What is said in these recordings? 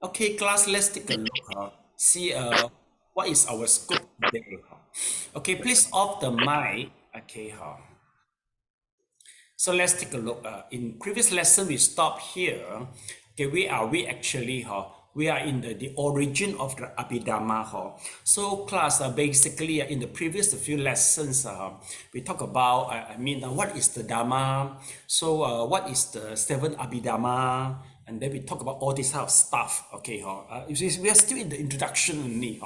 Okay, class, let's take a look. See what is our scope today. Okay, please off the mic. Okay, so let's take a look. In previous lesson, we stopped here. Okay, we actually we are in the origin of the abhidhamma. So class, basically in the previous few lessons, we talk about what is the dhamma? So what is the seven abhidhamma? And then we talk about all this kind of stuff. Okay, we are still in the introduction only.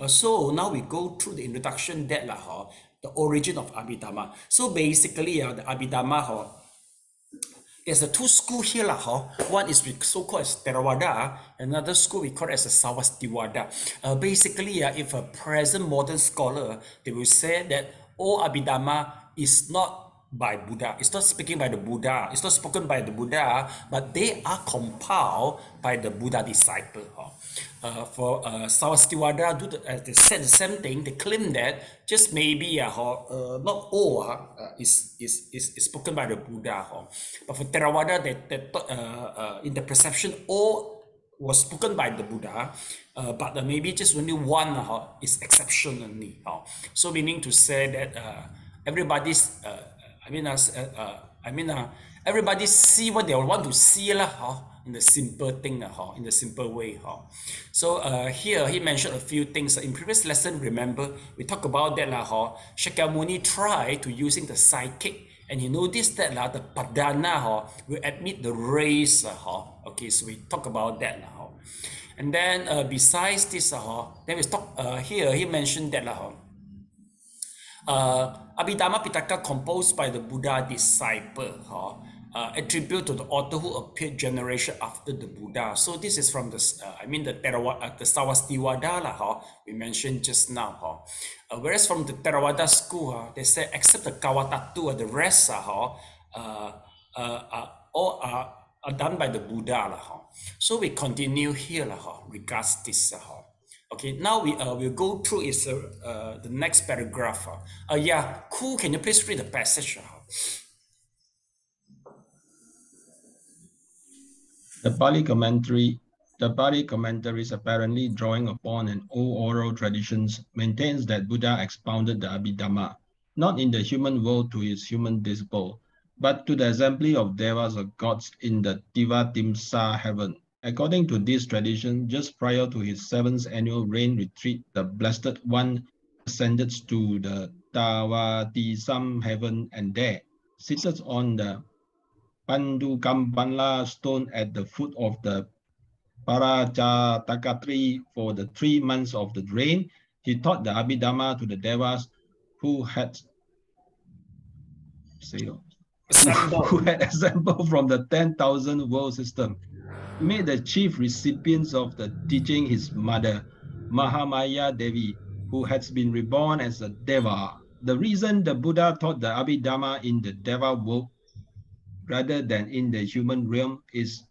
So now we go through the introduction that the origin of abhidhamma. So basically, the abhidhamma, there's a two school here. One is so-called as Theravada, another school we call it as a Sarvastivada. Basically, if a present modern scholar, they will say that all abhidhamma is not by Buddha. It's not speaking by the Buddha. It's not spoken by the Buddha, but they are compiled by the Buddha disciple. For Sarvastivada, they said the same thing. They claim that just maybe not all is spoken by the Buddha. But for Theravada, in the perception, all was spoken by the Buddha, but maybe just only one is exception only. So meaning to say that everybody's everybody see what they want to see in the simple thing, in the simple way. So here he mentioned a few things. In previous lesson, remember, we talked about that Shakyamuni tried to using the psychic, and he noticed that the padana will admit the rays. Okay, so we talk about that now. And then besides this, then we talk here he mentioned that Abhidhamma Pitaka composed by the Buddha disciple, attribute to the author who appeared generation after the Buddha. So this is from the the Sarvastivada we mentioned just now. Whereas from the Theravada school, they say except the Kawatatu, the rest all are done by the Buddha. So we continue here regards this. Okay, now we will go through is the next paragraph. Yeah, Ku, can you please read the passage? The Pali commentaries, apparently drawing upon an old oral traditions, maintains that Buddha expounded the Abhidhamma, not in the human world to his human disciple, but to the assembly of devas or gods in the Tivatimsa heaven. According to this tradition, just prior to his 7th annual rain retreat, the Blessed One ascended to the Tavatisam heaven, and there, seated on the Pandukampanla stone at the foot of the Parajataka tree for the 3 months of the rain, he taught the Abhidhamma to the devas who had assembled from the 10,000 world system. He made the chief recipients of the teaching his mother, Mahamaya Devi, who had been reborn as a Deva. The reason the Buddha taught the Abhidhamma in the Deva world rather than in the human realm is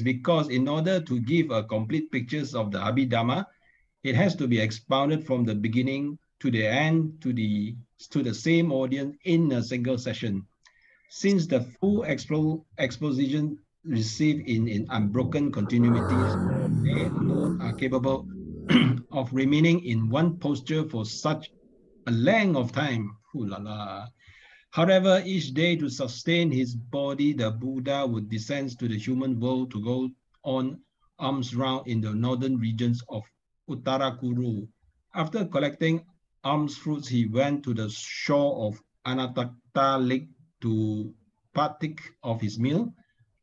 because in order to give a complete picture of the Abhidhamma, it has to be expounded from the beginning to the end to the same audience in a single session. Since the full exposition received in unbroken continuities, they alone are capable of remaining in one posture for such a length of time. Ooh la la. However, each day to sustain his body, the Buddha would descend to the human world to go on alms round in the northern regions of Uttarakuru. After collecting alms fruits, he went to the shore of Anatakta Lake to partake of his meal.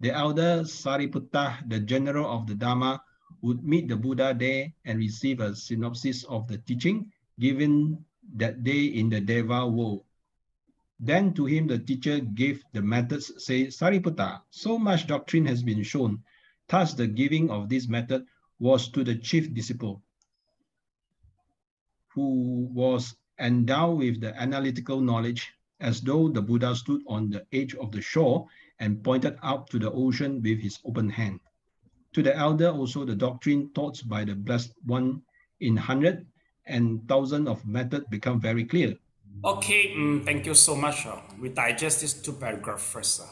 The elder Sariputta, the general of the Dhamma, would meet the Buddha there and receive a synopsis of the teaching given that day in the Deva world. Then to him the teacher gave the methods, say, Sariputta, so much doctrine has been shown. Thus the giving of this method was to the chief disciple, who was endowed with the analytical knowledge, as though the Buddha stood on the edge of the shore and pointed out to the ocean with his open hand. To the elder also the doctrine taught by the Blessed One in 100 and 1,000 of method become very clear. Okay, thank you so much. We digest these two paragraphs first.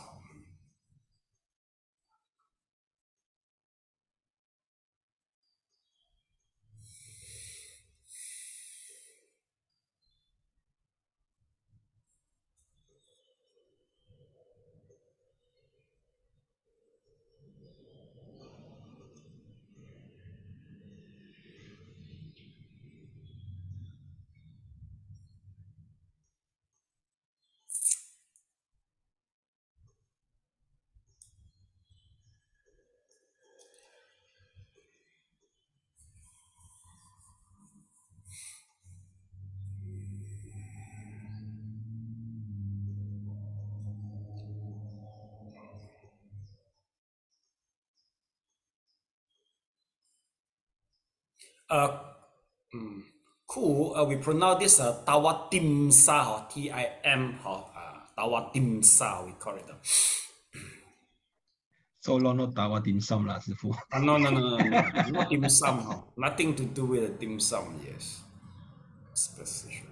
Cool. We pronounce this Tawa Timsa, T-I-M, Tawa Timsa, we call it. So long no tawa dim sum lah, 师父。No, not dim sum. Nothing to do with the dim sum. Yes. Specific.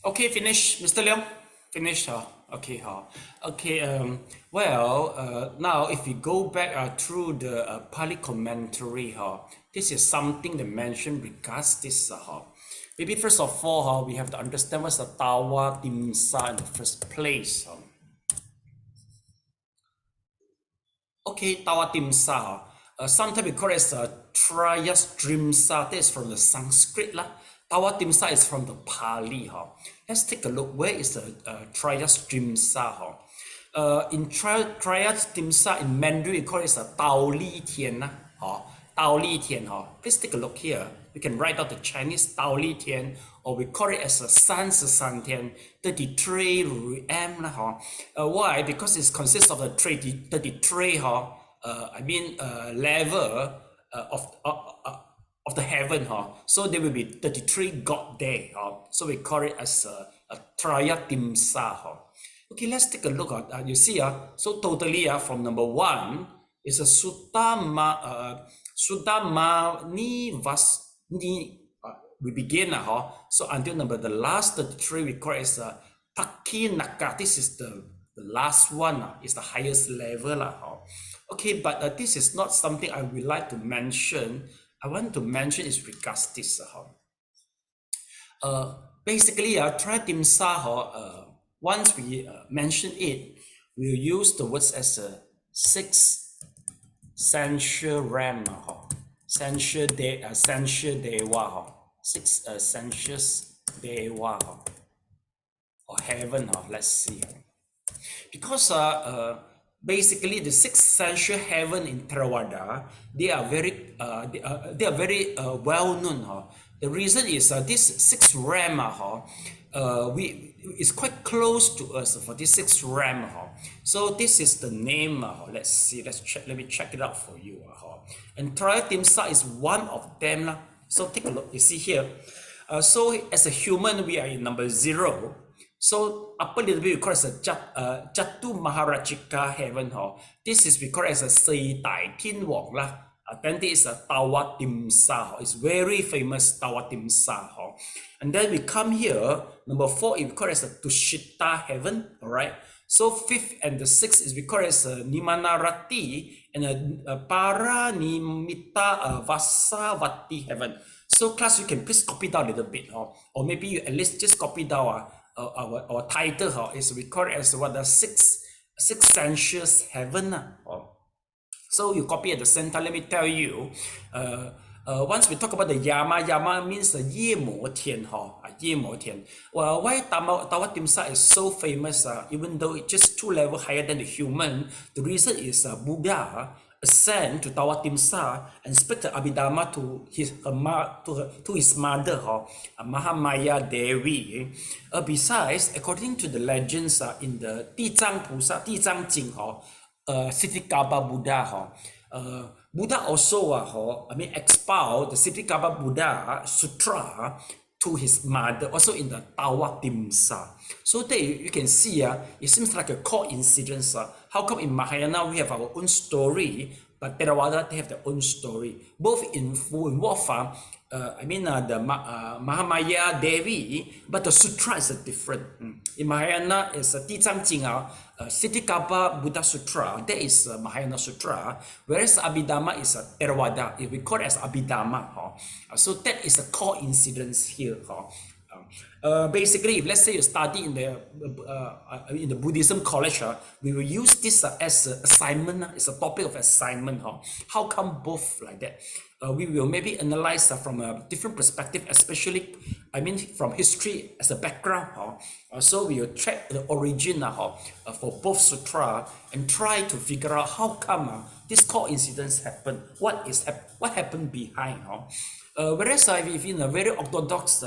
Okay, finish, Mr. Leong. Finish, okay, okay. Now if we go back through the Pali commentary, this is something that mentioned regards this. Maybe first of all, we have to understand what's the Tawa Timsa in the first place. Okay, Tawa Timsa. Sometimes we call it Trayas Trimsa. That is from the Sanskrit lah. Tawa Timsa is from the Pali. Let's take a look. Where is the Trayas Trimsa? In Trayas Timsa in Mandarin, we call it Tao Li Tian. Tao Li Tian. Please take a look here. We can write out the Chinese Tao Li Tian, or we call it as a 33 Ru'am. Why? Because it consists of the 33 level of the heaven, so there will be 33 God there, so we call it as a Traya Timsa. Okay, let's take a look at you see, so totally from number 1 is a Sudamani Vasni, we begin so until the last 33 we call it as Takinaka. This is the last one, is the highest level. Okay, but this is not something I would like to mention. I want to mention is regards this. Basically, Traya Timsa, once we mention it, we'll use the words as a 6 sensual realm, sensual dewa, 6 sensuous dewa, or heaven. Let's see, because basically the 6 sensual heaven in Theravada, they are very well known. The reason is this 6 realm is quite close to us for this 6 realm. So this is the name. Let's see. Let's check. Let me check it out for you. And Traya Timsa is one of them. So take a look. You see here. So as a human, we are in number 0. So upper little bit we call it as a Jatu Maharajika heaven. This is we call it as a Sei Dai Tin Wok lah. Then this is a Tawa Timsa. It's very famous Tawa Timsa. And then we come here, number 4 we call it as a Tushita heaven. Alright. So 5th and the 6th is we call it as a Nimanarati and a Paranimita Vasavati heaven. So class, you can please copy down a little bit, or maybe you at least just copy down our title is we call it as what the 6 sensuous heaven. So you copy at the center. Let me tell you, once we talk about the Yama means the Ye Mo Tian, Ye Mo Tian. Well, why Tawa Timsa is so famous, even though it's just 2 levels higher than the human? The reason is Buddha ascend to Tawa Timsa and speak the abhidhamma to his mother, Mahamaya Devi. Besides, according to the legends in the Dijang Jing, Siddhikapa Buddha, Buddha also expound the Siddhikapa Buddha Sutra to his mother, also in the Tawa Timsa. So there you can see, it seems like a coincidence. How come in Mahayana we have our own story, but Theravada they have their own story? Both involve the Mahamaya Devi, but the sutra is different. In Mahayana, it's a Tijang Jinga, Siddhikapa Buddha Sutra. That is Mahayana Sutra, whereas Abhidhamma is a Theravada. If we call it as Abhidhamma, so that is a coincidence here. Basically, if let's say you study in the Buddhism college, we will use this as an assignment. It's a topic of assignment. How come both like that? We will maybe analyze from a different perspective, especially, from history as a background. So we will track the origin for both sutra and try to figure out how come this coincidence happened. What happened behind? Whereas if in a very orthodox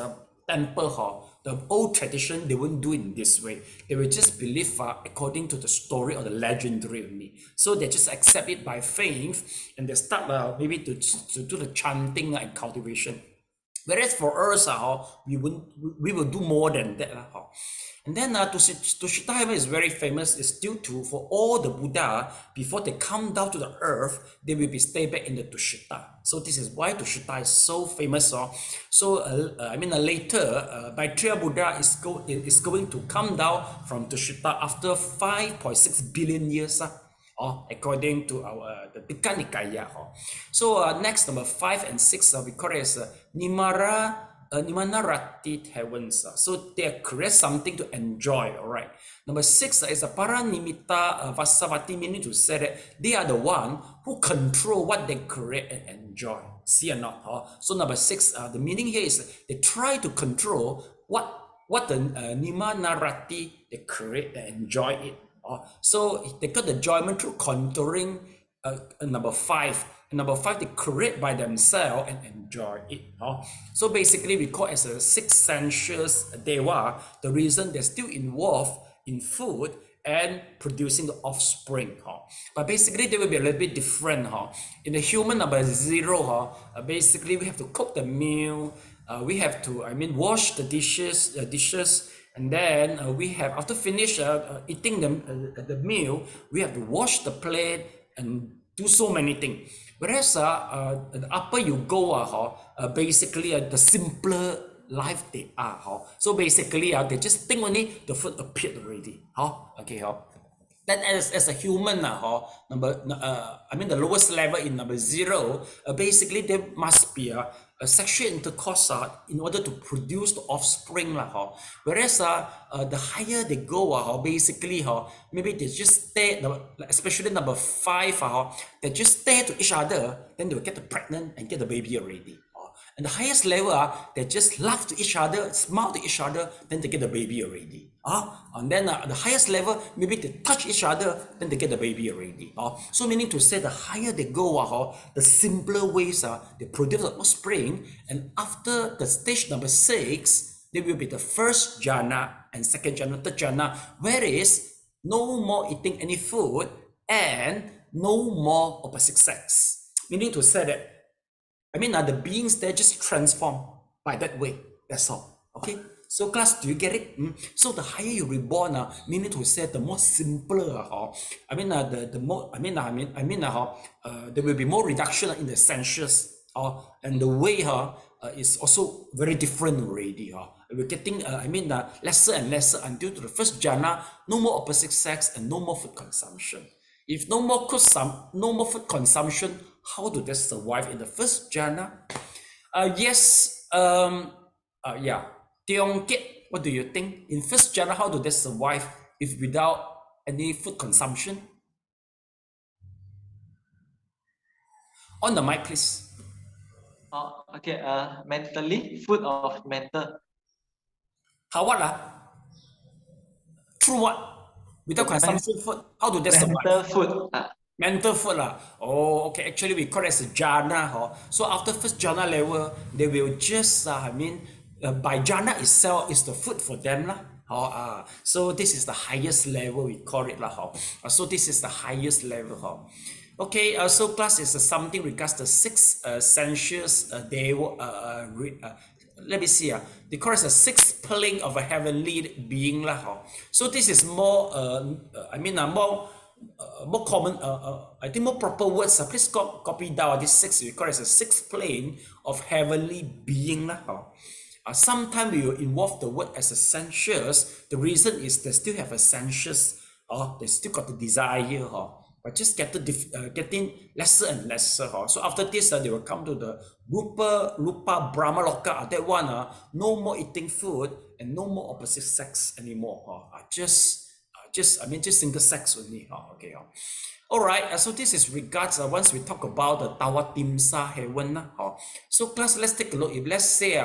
temple, the old tradition, they wouldn't do it in this way. They will just believe according to the story or the legendary only. So they just accept it by faith, and they start maybe to do the chanting and cultivation. Whereas for us, we will do more than that. And then Tushita is very famous. Is due to, for all the Buddha, before they come down to the earth, they will be stay back in the Tushita. So this is why Tushita is so famous. Later, Maitreya Buddha is going to come down from Tushita after 5.6 billion years. According to our the Tika Nikaya. So next, number 5 and 6, we call it as Nimanarati heavens. So they create something to enjoy, all right. Number 6 is a Paranimita Vasavati, meaning to say that they are the one who control what they create and enjoy. See or not? So number 6, the meaning here is they try to control what the Nimanarati they create and enjoy it. So they got the enjoyment through contouring. Number 5. And number 5, they create by themselves and enjoy it. So basically, we call it as a 6 sensuous deva. The reason they're still involved in food and producing the offspring. But basically, they will be a little bit different. In the human number 0, basically, we have to cook the meal. We have to, wash the dishes. And then we have, after finish eating the meal, we have to wash the plate and do so many things. Whereas the upper you go, basically the simpler life they are. So basically, they just think only the food appeared already. Okay. Then as a human, the lowest level in number 0, basically there must be a sexual intercourse in order to produce the offspring. Whereas the higher they go, basically, maybe they just stay, especially number 5, they just stay to each other, then they will get pregnant and get the baby already. And the highest level, they just laugh to each other, smile to each other, then they get the baby already. And then the highest level, maybe they touch each other, then they get the baby already. So meaning to say, the higher they go, the simpler ways they produce the offspring. And after the stage number 6, they will be the first jhana and second jhana, third jhana, whereas no more eating any food and no more opposite sex. Meaning to say that, the beings, they just transform by that way. That's all. Okay. So class, do you get it? So the higher you reborn, meaning to say the more simpler. The more. There will be more reduction in the sensuous. And the way is also very different already. We're getting lesser and lesser until to the first jhana. No more opposite sex and no more food consumption. If no more food consumption, how do they survive in the first jhana? Tiong Kit, what do you think? In first jhana, how do they survive if without any food consumption? On the mic, please. Okay. Mentally, food of mental. How what? Through what? Without consumption food, how do they survive? Mental food. Mental food. Oh, okay. Actually, we call it as a jhana. So after first jhana level, they will just, by jhana itself is the food for them. So this is the highest level, we call it. So this is the highest level. Okay, so class is something regards the 6 sensuous let me see. They call it a 6th plane of a heavenly being. So this is more, more more common, I think more proper words. Please copy down this 6. We call it as a 6th plane of heavenly being. Sometimes we will involve the word as a sensuous. The reason is they still have a sensuous, they still got the desire, but just getting lesser and lesser. So after this, they will come to the Rupa Brahma Loka. That one, no more eating food and no more opposite sex anymore. Just single sex only. Okay. All right. So this is regards once we talk about the Tawatimsa heaven. So class, let's take a look. If let's say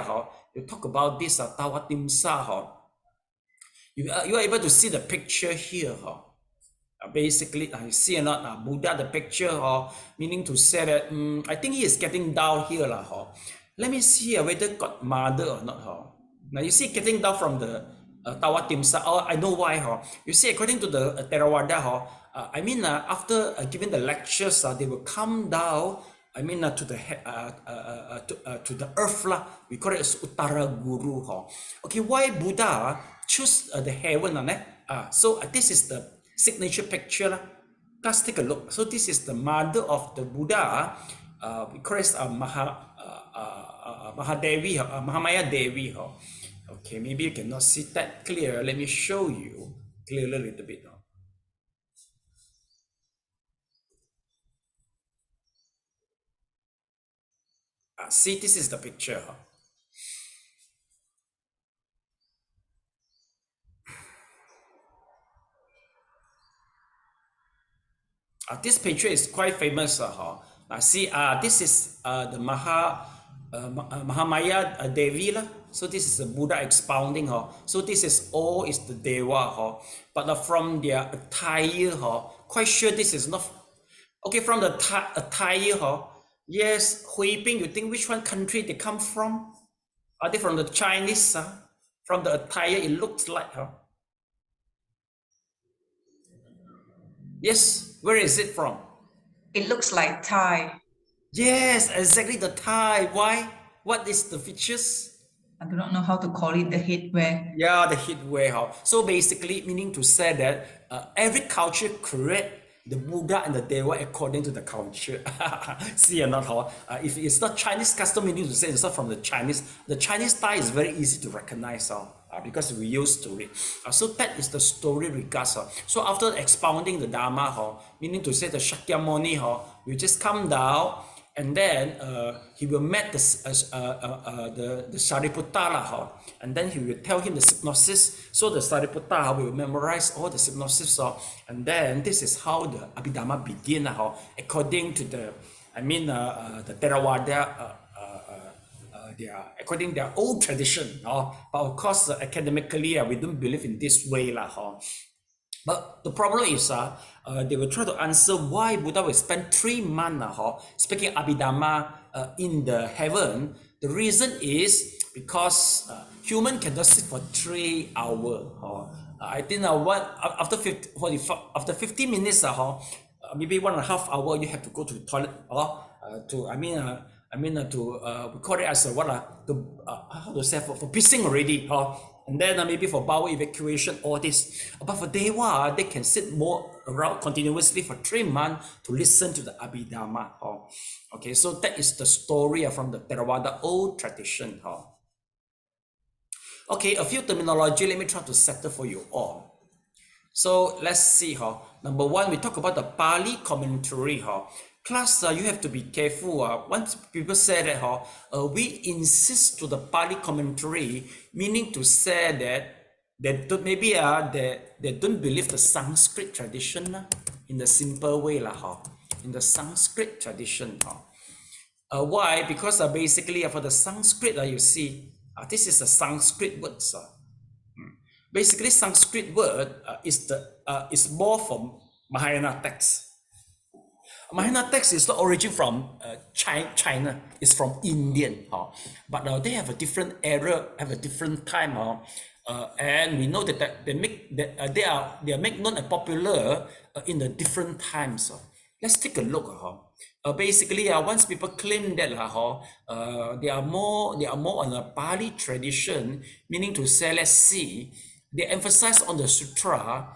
you talk about this Tawatimsa, you are able to see the picture here. Basically, you see or not, Buddha, the picture, meaning to say that I think he is getting down here. Let me see whether got mother or not. Now you see getting down from the Tawatimsa. I know why. You see, according to the Theravada, after giving the lectures, they will come down. To the earth. We call it as Uttara Guru. Okay, why Buddha choose the heaven? So this is the signature picture. Let's take a look. So this is the mother of the Buddha. We call it Mahadevi, Mahamaya Devi. Okay, maybe you cannot see that clear. Let me show you clearly a little bit. See, this is the picture. This picture is quite famous. See, this is the Mahamaya Devi. So this is the Buddha expounding. So this is all is the Deva. But from their attire, quite sure this is not. Okay, from the attire, yes, Hui Ping, you think which one country they come from? Are they from the Chinese? From the attire, it looks like. Yes, where is it from? It looks like Thai. Yes, exactly the Thai. Why? What is the features? I do not know how to call it, the headwear. Yeah, the headwear. So basically, meaning to say that every culture create the Buddha and the Deva according to the culture. See or not? If it's not Chinese custom, meaning to say it's not from the Chinese. The Chinese Thai is very easy to recognize because we used to it. So that is the story regards. So after expounding the Dharma, meaning to say the Shakyamuni, will just come down. And then he will meet the Sariputta, and then he will tell him the synopsis. So the Sariputta will memorize all the synopsis. And then this is how the Abhidhamma begin, according to the Theravada, according to their old tradition. But of course, academically, we don't believe in this way. But the problem is they will try to answer why Buddha will spend 3 months speaking Abhidhamma in the heaven. The reason is because human cannot sit for 3 hours. I think after 50 minutes, maybe 1.5 hours, you have to go to the toilet we call it as how to say for pissing already. And then maybe for bowel evacuation, all this. But for Deva, they can sit more around continuously for 3 months to listen to the Abhidhamma. Okay, so that is the story from the Theravada old tradition. Okay, a few terminology, let me try to settle for you all. So let's see. Number one, we talk about the Pali commentary. Class, you have to be careful. Once people say that we insist to the Pali commentary, meaning to say that they don't, maybe they don't believe the Sanskrit tradition in the simple way. In the Sanskrit tradition. Why? Because basically for the Sanskrit, you see, this is a Sanskrit word. Basically, Sanskrit word is more from Mahayana text. Mahayana text is not origin from China, it's from Indian. But they have a different era, have a different time. And we know that they are made known and popular in the different times. Let's take a look. Basically, once people claim that they are more on a Pali tradition, meaning to say, let's see, they emphasize on the sutra,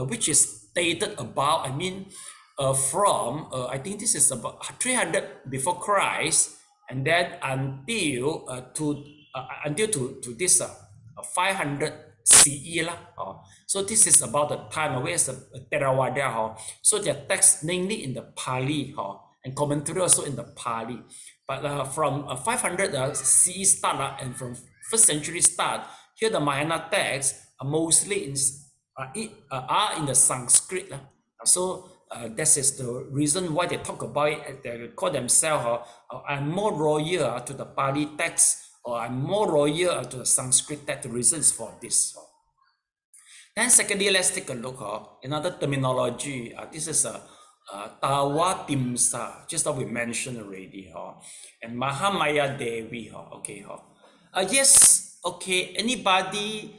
which is dated about, I mean, from I think this is about 300 before Christ, and then until to this 500 CE lah. So this is about the time where the Theravada. So their text mainly in the Pali and commentary also in the Pali. But from 500 CE start and from 1st century start, here the Mahayana texts are mostly in the Sanskrit. So this is the reason why they talk about it. They call themselves I'm more royal to the Pali text, or I'm more royal to the Sanskrit text. The reason is for this. Then secondly, let's take a look another terminology. This is Tawa Timsa, just that we mentioned already. And Mahamaya Devi. Okay. Yes. Okay. Anybody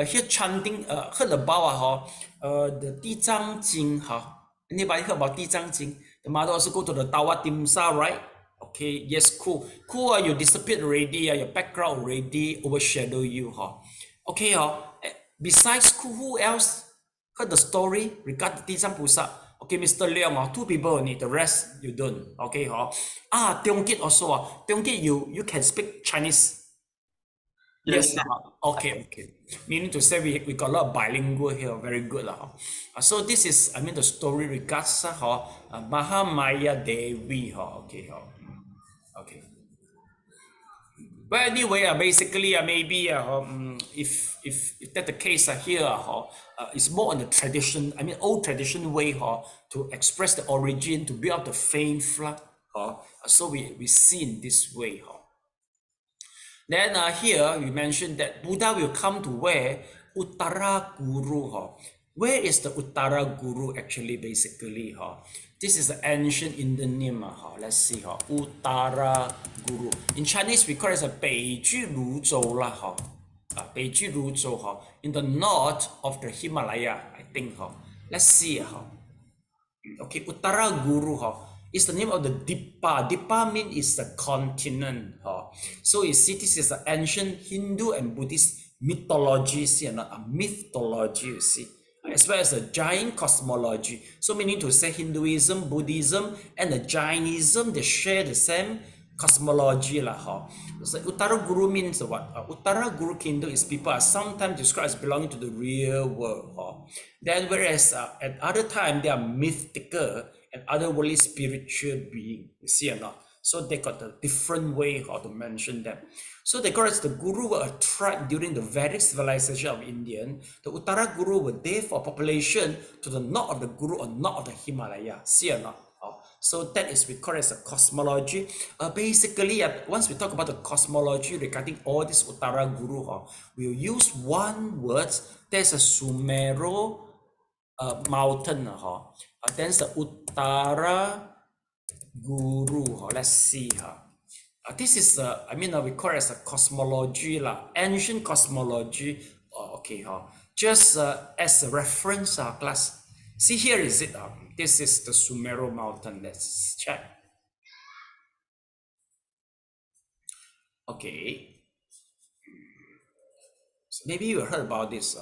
here chanting heard about the Di Zhang Jing? Anybody heard about Di Zhang Jing? The mother also go to the Tawa Timsa, right? Okay, yes, cool. Cool, you disappeared already, your background already overshadow you. Okay, besides cool, who else heard the story regarding Di Zhang Pusa? Okay, Mr. Leong, 2 people only, the rest you don't. Okay, Tiong Kit also. Tiong Kit, you can speak Chinese. Yes. Okay. Meaning to say we got a lot of bilingual here, very good. So this is, I mean, the story regards Mahamaya Devi. Okay. Well, anyway, basically, maybe if that's the case here, it's more on the tradition, I mean, old tradition way to express the origin, to build up the faith. So we see in this way. Then here we mentioned that Buddha will come to where? Uttara Guru. Where is the Uttara Guru actually, basically? This is the ancient Indian name. Let's see. Uttara Guru. In Chinese, we call it a Beiju Luzhou. Beiju Luzhou. In the north of the Himalaya, I think. Let's see. Okay, Uttara Guru. Is the name of the Dipa. Dipa means is the continent. So you see, this is the ancient Hindu and Buddhist mythology, not a mythology, you see, as well as a Jain cosmology. So meaning to say Hinduism, Buddhism, and the Jainism, they share the same cosmology. So Uttara Guru means what? Uttara Guru Kingdom is people are sometimes described as belonging to the real world. Then whereas at other time they are mythical and otherworldly spiritual being, you see or not? So they got a different way how to mention them. So they call it the Guru were a tribe during the Vedic civilization of India. The Uttara Guru were there for population to the north of the Guru or north of the Himalaya, see or not? So that is we call it as a cosmology. Basically, once we talk about the cosmology regarding all this Uttara Guru, we'll use one word. There's a Sumeru mountain. There's the Uttara Guru. Let's see. This is I mean we call it as a cosmology, ancient cosmology. Okay. Just as a reference, class. See, here is it. This is the Sumeru mountain. Let's check. Okay. So maybe you heard about this.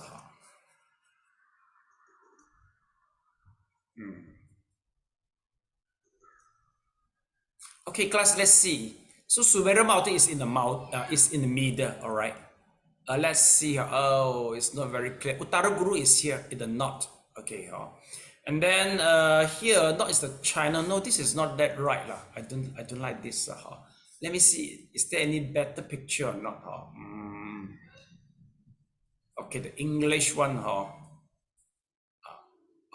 Okay, class. Let's see. So Sumeru mountain is in the is in the middle. All right. Let's see. Oh, it's not very clear. Uttara Guru is here in the north. Okay. And then here, not is the China. No, this is not that right. I don't like this. Let me see. Is there any better picture or not? Okay, the English one.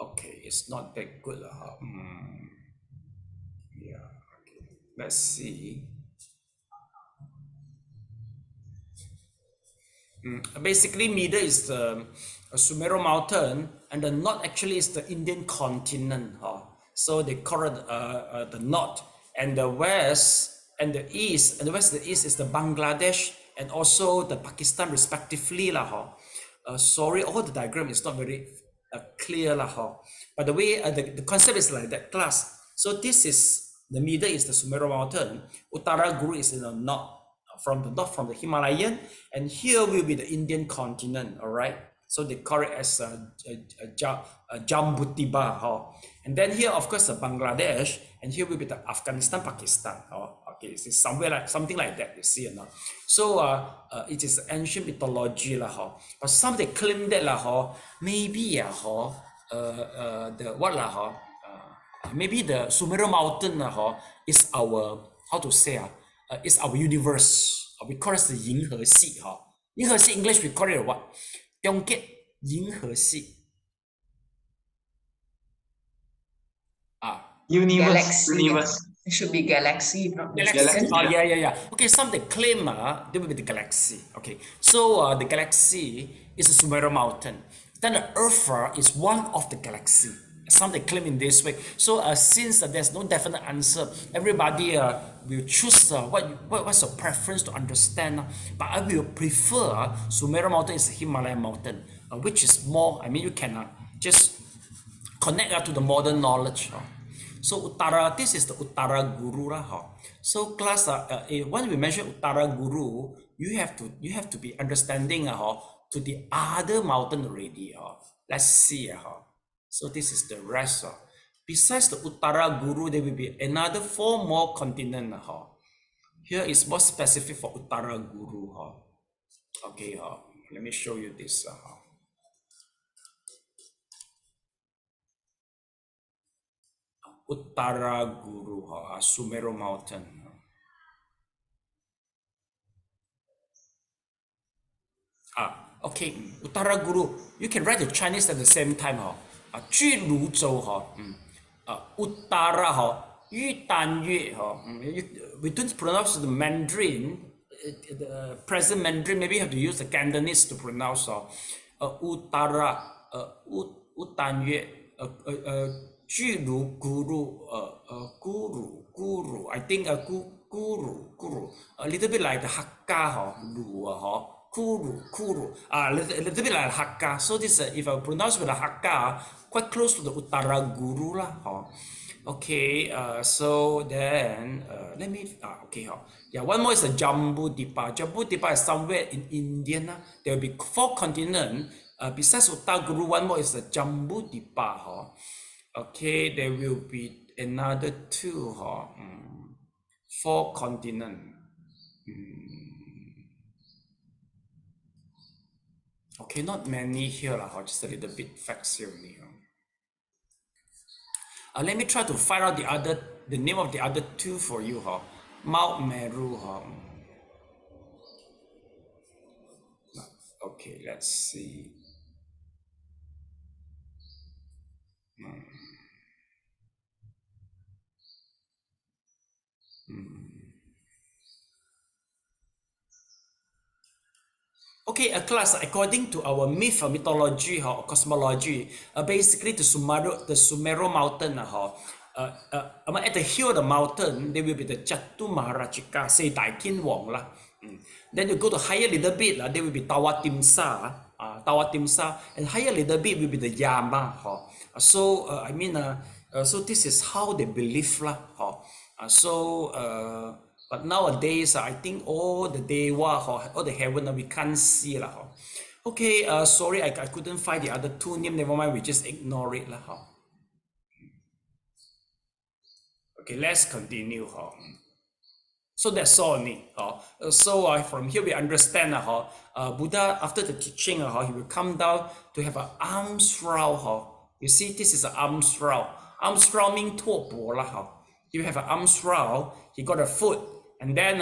Okay, it's not that good. Yeah. Okay. Let's see. Basically, middle is the Sumeru mountain, and the north actually is the Indian continent. So they call it the north, and the west and the east, and the west and the east is the Bangladesh and also the Pakistan respectively. Sorry, all the diagram is not very clear. But the way the concept is like that, class. So this is the middle is the Sumeru mountain. Uttara Guru is in the north, from the north, from the Himalayan, and here will be the Indian continent. All right. So they call it as Jambutiba. And then here, of course, Bangladesh, and here will be the Afghanistan, Pakistan. Okay, it's somewhere like something like that, you see or not? So it is ancient mythology lah. But some they claim that lah, maybe the what lah, maybe the Sumeru mountain is our, how to say, is our universe. We call it the Yin He Si. Yin He Si English we call it what? Tiongkit Yin He Si. Universe. It should be galaxy, not Galaxy. Oh, yeah. Okay, some they claim they will be the galaxy. Okay, so the galaxy is a Sumeru mountain. Then the Earth is one of the galaxy. Some they claim in this way. So since there's no definite answer, everybody will choose what's your preference to understand. But I will prefer Sumeru mountain is a Himalayan mountain, which is more. I mean, you can just connect to the modern knowledge. So Uttara, this is the Uttara Guru. So class, when we mention Uttara Guru, you have to be understanding to the other mountain already. Let's see. So this is the rest. Besides the Uttara Guru, there will be another 4 more continents. Here is more specific for Uttara Guru. Okay, let me show you this. Uttara Guru, Sumeru mountain. Okay, Uttara Guru. You can write the Chinese at the same time. 居泸州 Uttara 玉丹月 we don't pronounce the Mandarin, the present Mandarin. Maybe you have to use the Cantonese to pronounce Uttara 玉丹月 居泸 Guru. I think Guru, a little bit like the Hakka Kuru, a little bit like Hakka. So this, if I pronounce with the Hakka, quite close to the Uttara Guru lah. Okay, so then let me, okay, yeah, one more is the Jambudvipa. Jambudvipa is somewhere in India. There will be 4 continents. Besides Uttara Guru, one more is the Jambudvipa. Okay, there will be another 2, 4 continents. Okay, not many here, just a little bit facts here. Let me try to find out the name of the other 2 for you. Mount Meru. Okay, let's see. Okay, a class, according to our mythology or cosmology, basically the Sumeru mountain, at the hill of the mountain, there will be the Jatu Maharajika, say Dai Kin Wong. Then you go to higher little bit, there will be Tawatimsa, and higher little bit will be the Yama. So, I mean, so this is how they believe. But nowadays, I think all the Dewa, all the heaven, we can't see. Okay, sorry, I couldn't find the other 2 names. Never mind, we just ignore it. Okay, let's continue. So that's all. So from here we understand Buddha, after the teaching, he will come down to have an alms round. You see, this is an alms round. Alms round means 托钵. You have an alms round, he got a food. And then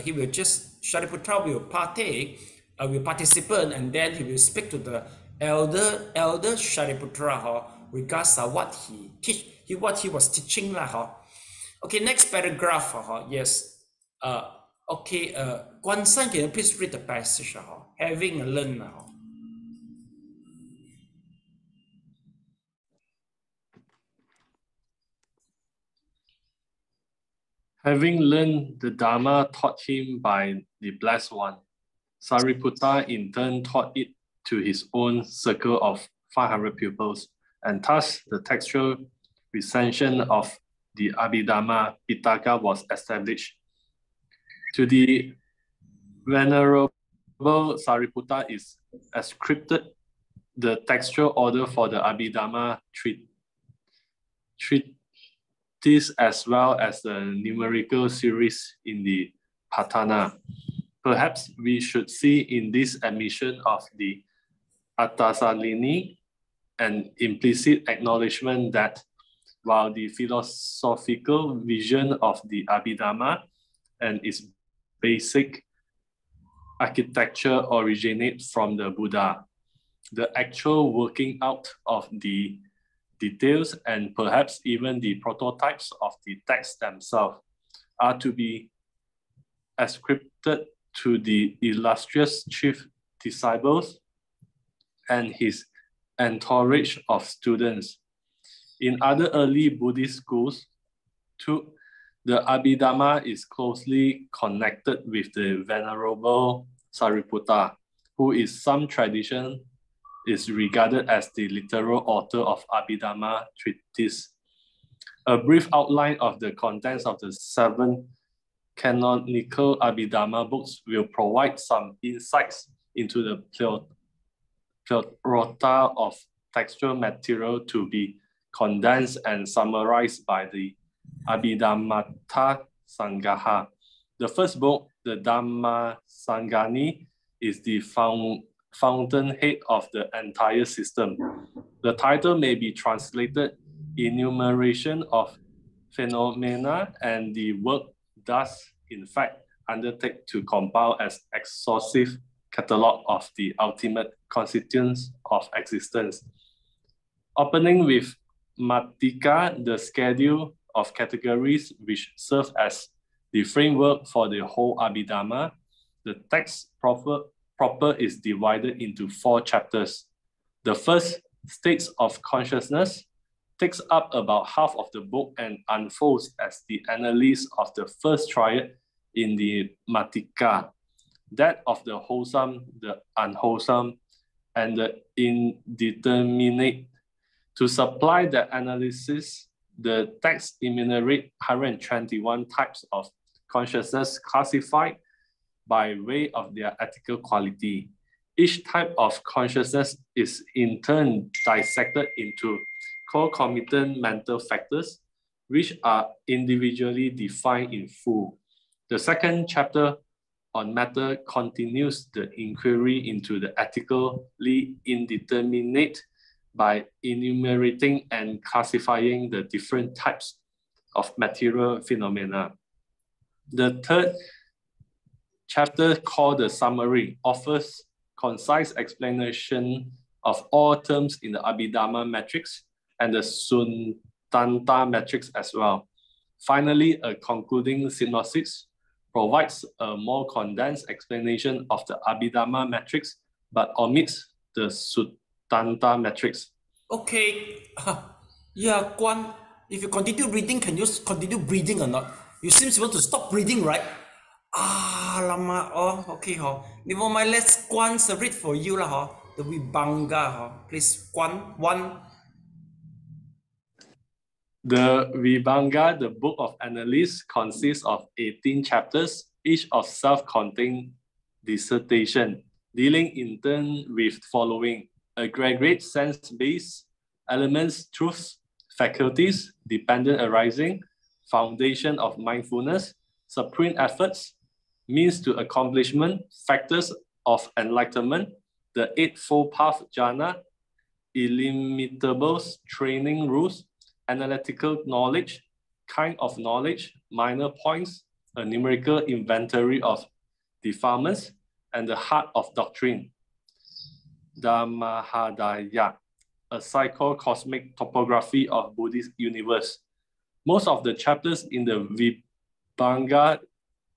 he will just, Shariputra will partake, will participate, and then he will speak to the elder Shariputra regards what he was teaching. Okay, next paragraph. Yes. Okay, Guan San, can you please read the passage? Having learned. Having learned the Dharma taught him by the Blessed One, Sariputta in turn taught it to his own circle of 500 pupils, and thus the textual recension of the Abhidhamma-Pitaka was established. To the Venerable Sariputta is scripted the textual order for the Abhidhamma treatise as well as the numerical series in the Patana. Perhaps we should see in this admission of the Attasalini an implicit acknowledgement that while the philosophical vision of the Abhidhamma and its basic architecture originate from the Buddha, the actual working out of the details and perhaps even the prototypes of the texts themselves are to be ascribed to the illustrious chief disciples and his entourage of students. In other early Buddhist schools, too, the Abhidhamma is closely connected with the Venerable Sariputta, who in some tradition is regarded as the literal author of Abhidhamma treatise. A brief outline of the contents of the 7 canonical Abhidhamma books will provide some insights into the plethora of textual material to be condensed and summarized by the Abhidhammata Sangaha. The book, the Dhamma Sangani, is the fountainhead of the entire system. The title may be translated enumeration of phenomena, and the work does in fact undertake to compile an exhaustive catalogue of the ultimate constituents of existence. Opening with Matika, the schedule of categories which serve as the framework for the whole Abhidhamma, the text proper is divided into 4 chapters. The first, States of Consciousness, takes up about half of the book and unfolds as the analysis of the first triad in the Matika, that of the wholesome, the unwholesome, and the indeterminate. To supply the analysis, the text enumerate 121 types of consciousness classified by way of their ethical quality. Each type of consciousness is in turn dissected into concomitant mental factors, which are individually defined in full. The second chapter on matter continues the inquiry into the ethically indeterminate by enumerating and classifying the different types of material phenomena. The third chapter, called the Summary, offers concise explanation of all terms in the Abhidhamma matrix and the Suttanta matrix as well. Finally, a concluding synopsis provides a more condensed explanation of the Abhidhamma matrix, but omits the Suttanta matrix. Okay, yeah, Guan, if you continue reading, can you continue breathing or not? You seem to want to stop breathing, right? Lama, okay, never mind, let's Guan read for you, the Vibhanga, please, Guan, 1. The Vibhanga, the book of analysis, consists of 18 chapters, each of self-contained dissertation, dealing in turn with following: aggregate sense-based elements, truths, faculties, dependent arising, foundation of mindfulness, supreme efforts, means to accomplishment, factors of enlightenment, the Eightfold Path jhana, illimitables, training rules, analytical knowledge, kind of knowledge, minor points, a numerical inventory of defilements, and the heart of doctrine. Dhammahataya, a psycho-cosmic topography of Buddhist universe. Most of the chapters in the Vibhanga,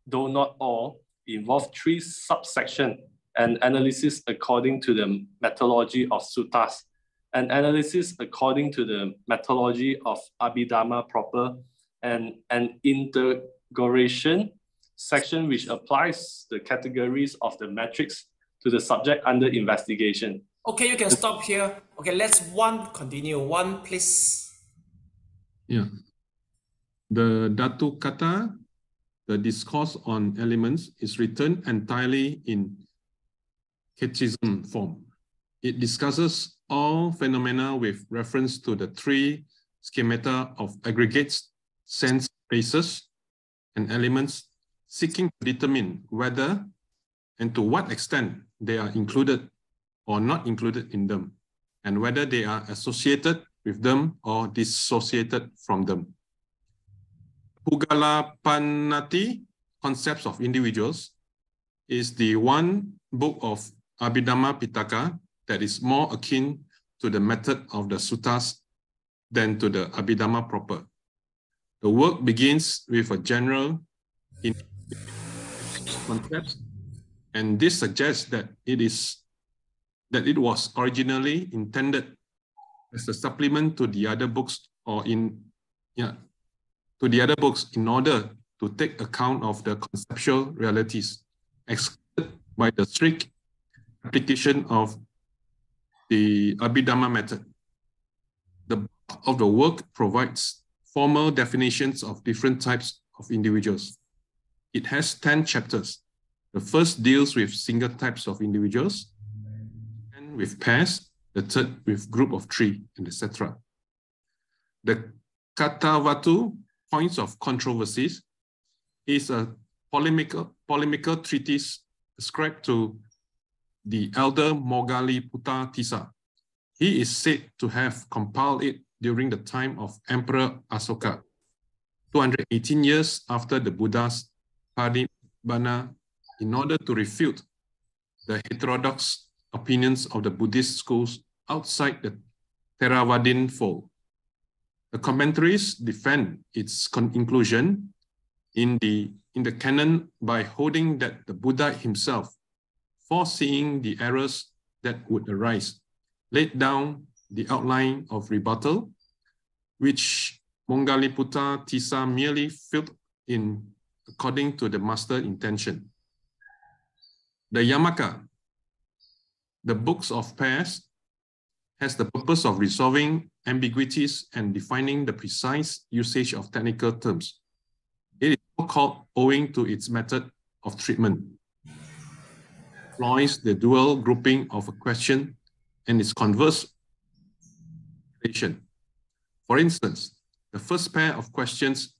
though not all, involve 3 subsections: an analysis according to the methodology of suttas, an analysis according to the methodology of Abhidhamma proper, and an integration section which applies the categories of the matrix to the subject under investigation. Okay, you can stop here. Okay, let's continue. 1, please. Yeah. The Dhatu Kata, the discourse on elements, is written entirely in catechism form. It discusses all phenomena with reference to the three schemata of aggregates, sense spaces, and elements, seeking to determine whether and to what extent they are included or not included in them, and whether they are associated with them or dissociated from them. Pugalapanati, Concepts of Individuals, is the one book of Abhidhamma-Pitaka that is more akin to the method of the suttas than to the Abhidhamma proper. The work begins with a general concept, and this suggests that it was originally intended as a supplement to the other books in order to take account of the conceptual realities excluded by the strict application of the Abhidhamma method. The bulk of the work provides formal definitions of different types of individuals. It has 10 chapters. The first deals with single types of individuals, and with pairs, the third with group of 3, and etc. The Katavatu, Points of Controversies, is a polemical treatise ascribed to the elder Moggaliputta Tissa. He is said to have compiled it during the time of Emperor Asoka, 218 years after the Buddha's Parinibbana, in order to refute the heterodox opinions of the Buddhist schools outside the Theravadin fold. The commentaries defend its inclusion in the canon by holding that the Buddha himself, foreseeing the errors that would arise, laid down the outline of rebuttal, which Moggaliputta Tissa merely filled in according to the master intention. The Yamaka, the books of pairs, has the purpose of resolving ambiguities and defining the precise usage of technical terms. It is so called owing to its method of treatment. It employs the dual grouping of a question and its converse relation. For instance, the first pair of questions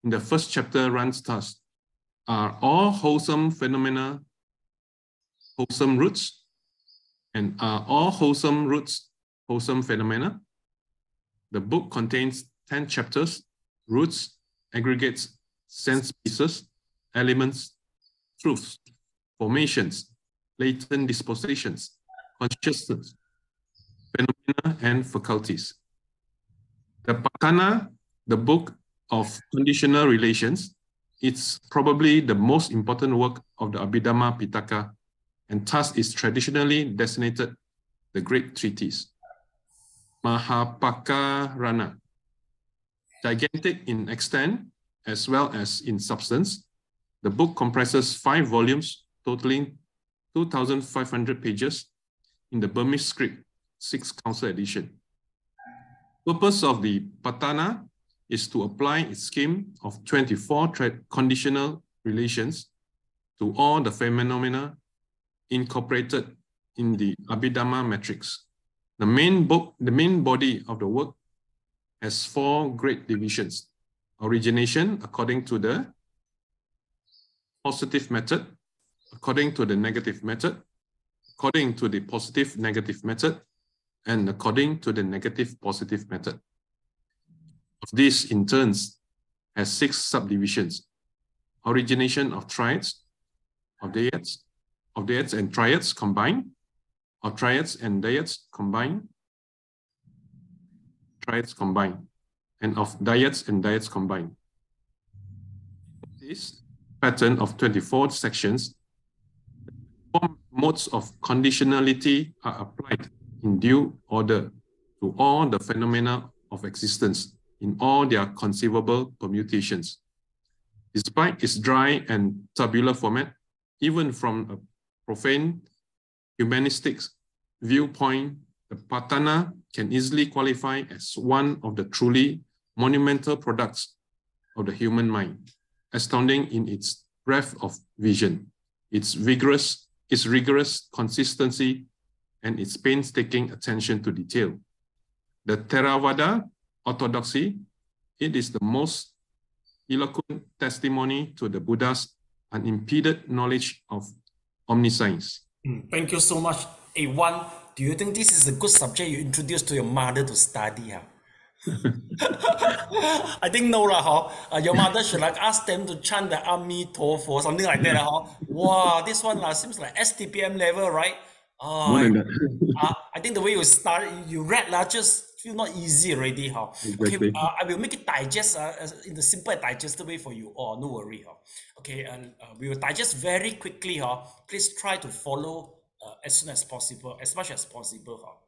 in the first chapter runs thus: are all wholesome phenomena wholesome roots? And are all wholesome roots wholesome phenomena? The book contains 10 chapters: roots, aggregates, sense pieces, elements, truths, formations, latent dispositions, consciousness, phenomena, and faculties. The Patana, the book of conditional relations, it's probably the most important work of the Abhidhamma-Pitaka, and thus is traditionally designated the Great Treatise. Mahapakarana, gigantic in extent as well as in substance, the book comprises 5 volumes totaling 2,500 pages in the Burmese script, 6th Council edition. The purpose of the Patana is to apply its scheme of 24 conditional relations to all the phenomena incorporated in the Abhidhamma matrix. The main body of the work has 4 great divisions: origination according to the positive method, according to the negative method, according to the positive negative method, and according to the negative positive method. This in turn has 6 subdivisions: origination of triads, of dyads and triads combined, of triads and dyads combined, and of dyads and dyads combined. This pattern of 24 sections, 4 modes of conditionality are applied in due order to all the phenomena of existence in all their conceivable permutations. Despite its dry and tabular format, even from a profane humanistic viewpoint, the Patana can easily qualify as one of the truly monumental products of the human mind, astounding in its breadth of vision, its vigorous its rigorous consistency, and its painstaking attention to detail. The Theravada orthodoxy, it is the most eloquent testimony to the Buddha's unimpeded knowledge of omniscience. Thank you so much. A1, do you think this is a good subject you introduced to your mother to study? I think no lah, your mother should like ask them to chant the Amitofo or something like that. Wow, this one seems like STPM level, right? I think the way you start, you read just feel not easy already. Exactly. Okay, I will make it digest in the simple and digestible way for you. No worry. Okay, and we will digest very quickly. Please try to follow as soon as possible, as much as possible.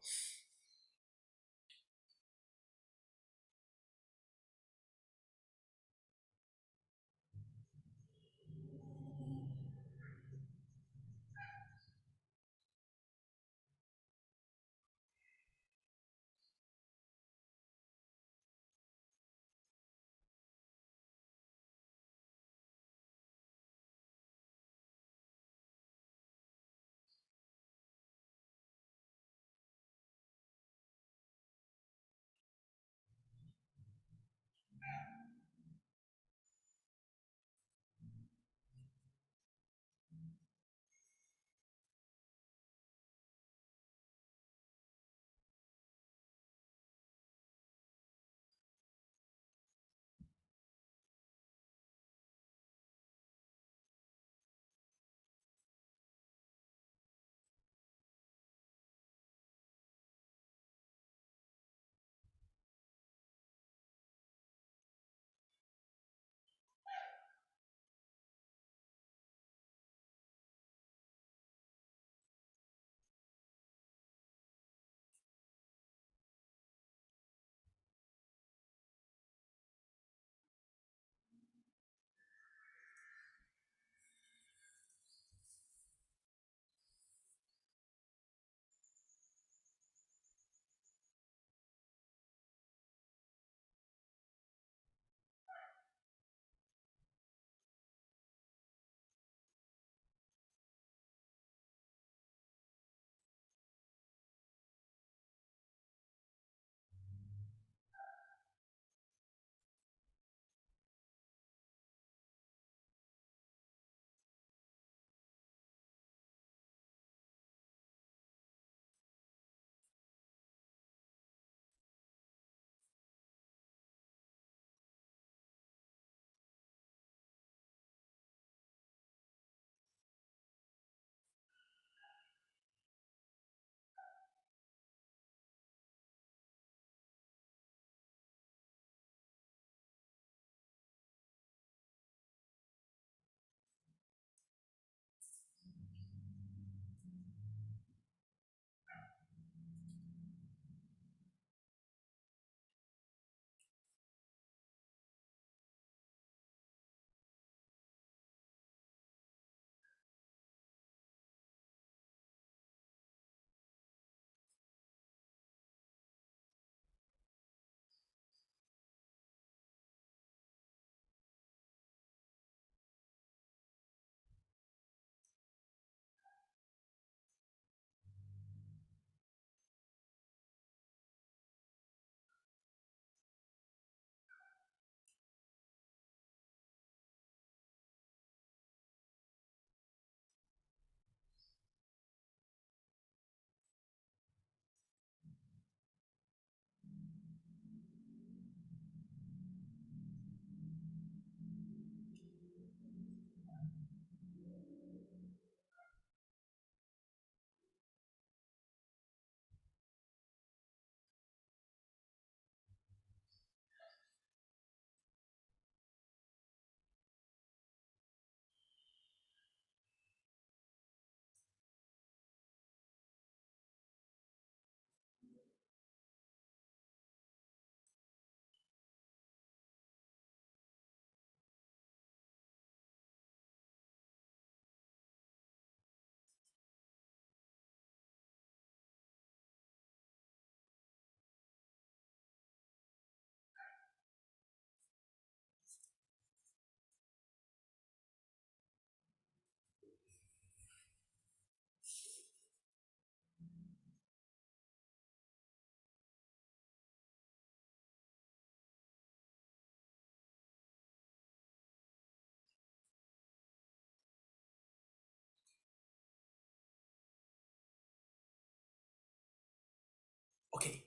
Okay.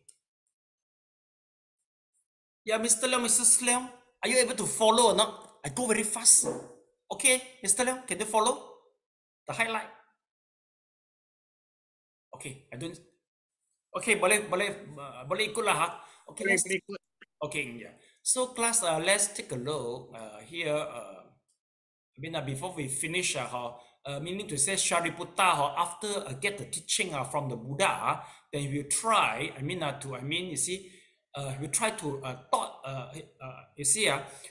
Yeah, Mr. Leong, Mrs. Leong, are you able to follow or not? I go very fast. Okay, Mr. Leong, can you follow the highlight? Okay, I don't. Okay, boleh ikut lah ha. Okay, let's. Okay, yeah. So class, let's take a look here. I mean, before we finish, meaning to say Shariputta, after get the teaching from the Buddha, then we try. You see, we try to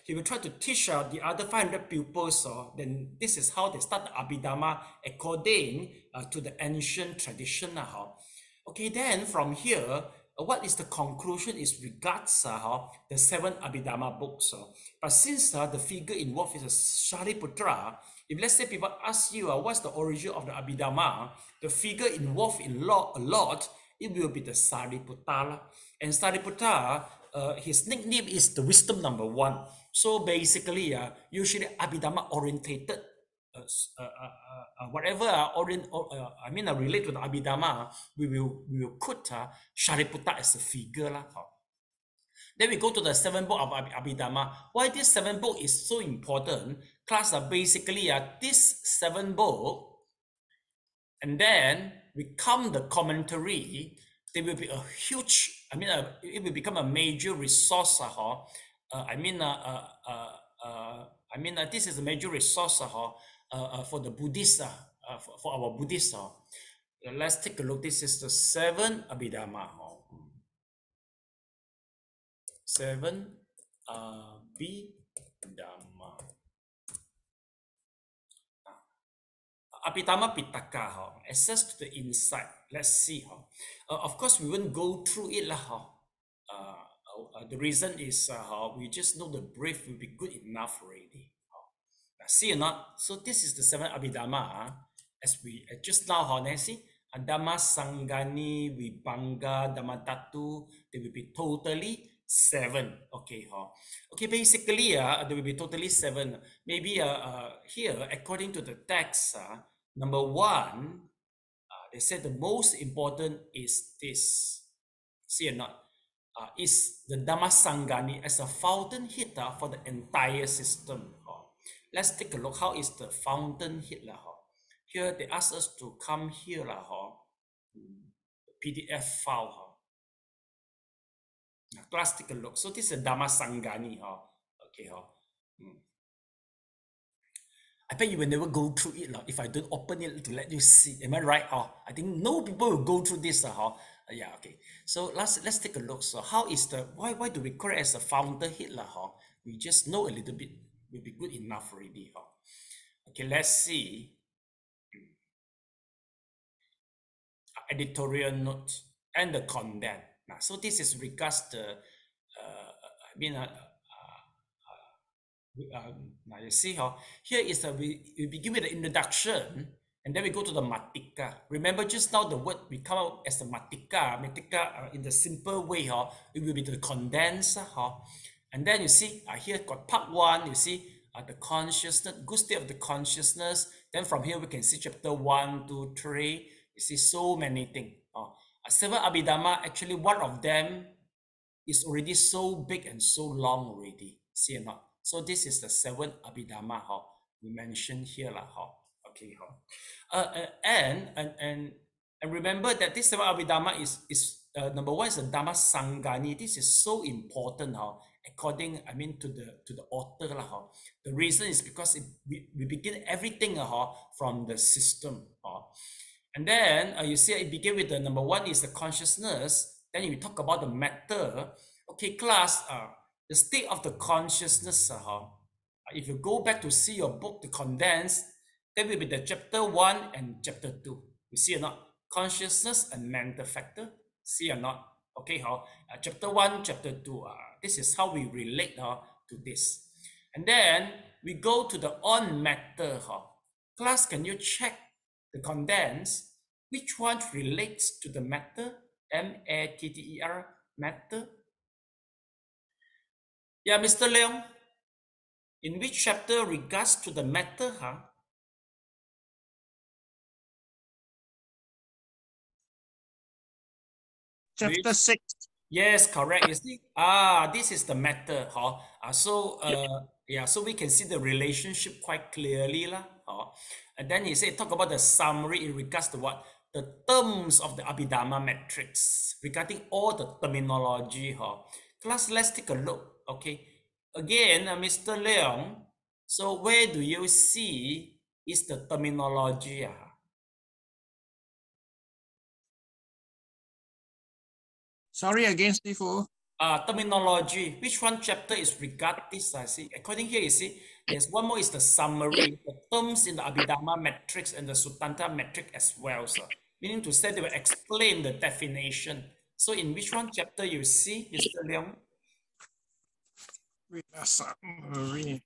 he will try to teach the other 500 pupils. Then this is how they start the Abhidhamma according to the ancient tradition. Okay, then from here, what is the conclusion is regards the 7 Abhidhamma books. But since the figure involved is a Shariputra, if let's say people ask you what's the origin of the Abhidhamma, the figure involved in a lot, it will be the Sariputta. And Sariputta, his nickname is the wisdom number 1. So basically, usually Abhidhamma orientated, whatever relate to the Abhidhamma, we will put Sariputta as a figure. Then we go to the 7th book of Abhidhamma. Why this 7th book is so important? Class, basically this 7th book, and then we come the commentary. There will be a huge, it will become a major resource. This is a major resource for the Buddhists, for our Buddhists. Let's take a look. This is the 7th Abhidhamma. 7 Abhidhamma. Abhidhamma Pitaka, access to the insight. Let's see. Of course, we won't go through it. The reason is we just know the brief will be good enough already. See or not? So this is the 7 Abhidhamma. As we just now, see, Dhamma Sangani, Vibhanga, Dhamma Tatu, they will be totally 7. Okay, okay, basically, there will be totally 7. Maybe here, according to the text, number 1, they said the most important is this. See or not? Is the Dhamma Sangani as a fountainhead for the entire system. Let's take a look. How is the fountainhead? Here they ask us to come here. PDF file. Let's take a look. So this is Dhamma Sangani. Okay. I bet you will never go through it if I don't open it to let you see. Am I right? I think no people will go through this. Yeah, okay. So let's take a look. So how is the why do we call it as a fountainhead? We just know a little bit will be good enough already. Okay, let's see. Editorial note and the content. So this is regards the now you see here is we begin with the introduction, and then we go to the Matika. Remember just now the word we come out as the Matika in the simple way, it will be the condensed, and then you see here got part 1, you see the consciousness, good state of the consciousness. Then from here we can see chapter 1, 2, 3. You see so many things. 7 Abhidhamma, actually one of them is already so big and so long already. See or not? So this is the 7th Abhidhamma we mentioned here. Okay. And remember that this 7th Abhidhamma is number 1 is the Dhamma Sangani. This is so important according to the author. The reason is because we begin everything from the system. And then you see it begin with the number 1 is the consciousness. Then we talk about the matter. Okay, class, the state of the consciousness. If you go back to see your book, the condensed, then will be the chapter 1 and chapter 2. You see or not? Consciousness and mental factor. See or not? Okay, chapter 1, chapter 2. This is how we relate to this. And then we go to the on matter. Class, can you check the condensed? Which one relates to the matter? M-A-T-T-E-R, matter. Yeah, Mr. Leong, in which chapter regards to the matter? Chapter 6. Yes, correct. You see, this is the matter, huh? Yeah, so we can see the relationship quite clearly, lah. And then he said, talk about the summary in regards to what? The terms of the Abhidhamma matrix, regarding all the terminology, huh? Class, let's take a look, okay? Again, Mr. Leong, so where do you see is the terminology? Sorry again, Sifu. Terminology. Which one chapter is regard this? I see. According here, you see, there's one more is the summary, the terms in the Abhidhamma matrix and the Sutanta matrix as well, sir. Meaning to say they will explain the definition. So in which one chapter you see, Mr. Leong? With a summary.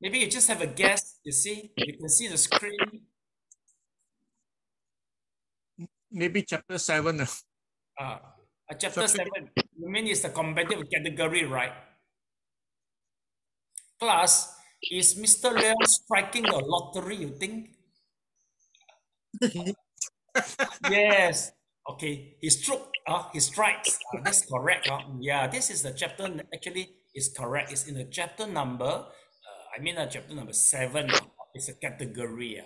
Maybe you just have a guess. You see, you can see the screen. Maybe chapter 7. Chapter 7. You mean it's the competitive category, right? Class, is Mr. Leong striking a lottery, you think? Yes. Okay. He strikes. That's correct. Yeah, this is the chapter. Actually, is correct. It's in the chapter number. Chapter number 7. It's a category.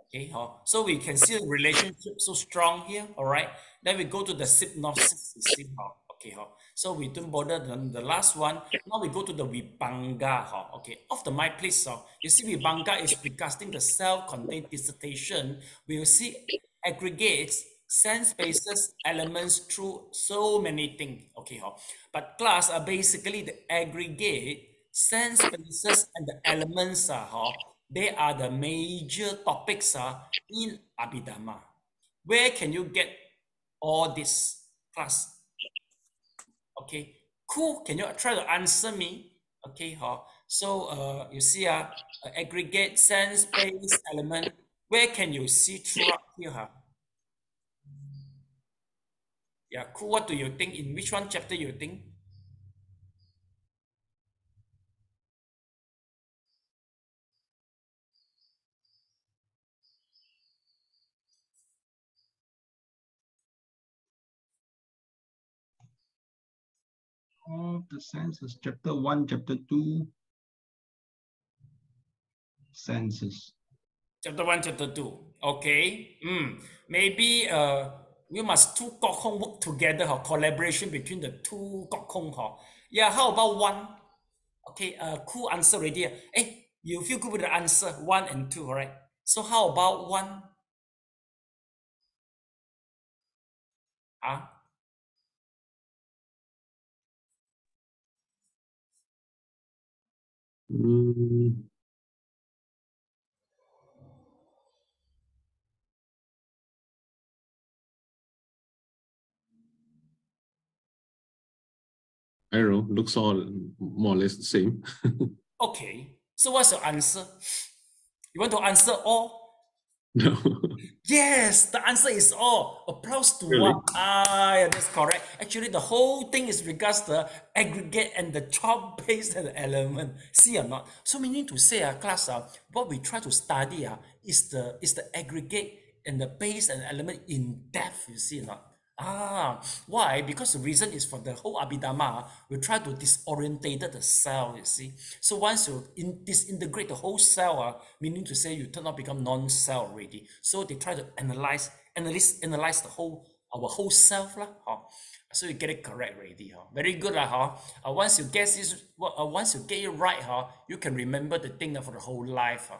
Okay. So we can see the relationship so strong here. All right. Then we go to the synopsis. You see. Okay. So we don't bother the last one. Now we go to the Vibhanga. Okay. Off the mic, please. You see, Vibhanga is regarding the self-contained dissertation. We will see aggregates, sense bases, elements through so many things. Okay. But class are basically the aggregate, sense bases, and the elements. They are the major topics in Abhidhamma. Where can you get all this, class? Okay, cool. Can you try to answer me? Okay, so you see aggregate, sense, base, element. Where can you see throughout here? Yeah, cool. What do you think? In which one chapter you think? Of the senses, chapter 1, chapter 2, senses. Chapter 1, chapter 2. Okay. Maybe we must two Kok Hong work together, collaboration between the two Kok Hong. Yeah, how about 1? Okay, cool answer already. Hey, you feel good with the answer 1 and 2, all right? So how about 1? I don't know, looks all more or less the same. Okay, so what's your answer? You want to answer all? No. Yes, the answer is all. Applause to Really? 1. Yeah, that's correct. Actually, the whole thing is regards the aggregate and the job base and the element. See or not? So meaning to say, class, what we try to study is the aggregate and the base and element in depth. You see or not? Why? Because the reason is for the whole Abhidhamma, we try to disorientate the cell, you see. So once you disintegrate the whole cell, meaning to say you turn out become non-cell already. So they try to analyze the our whole self. So you get it correct already. Very good. Once you guess this, once you get it right, you can remember the thing for the whole life.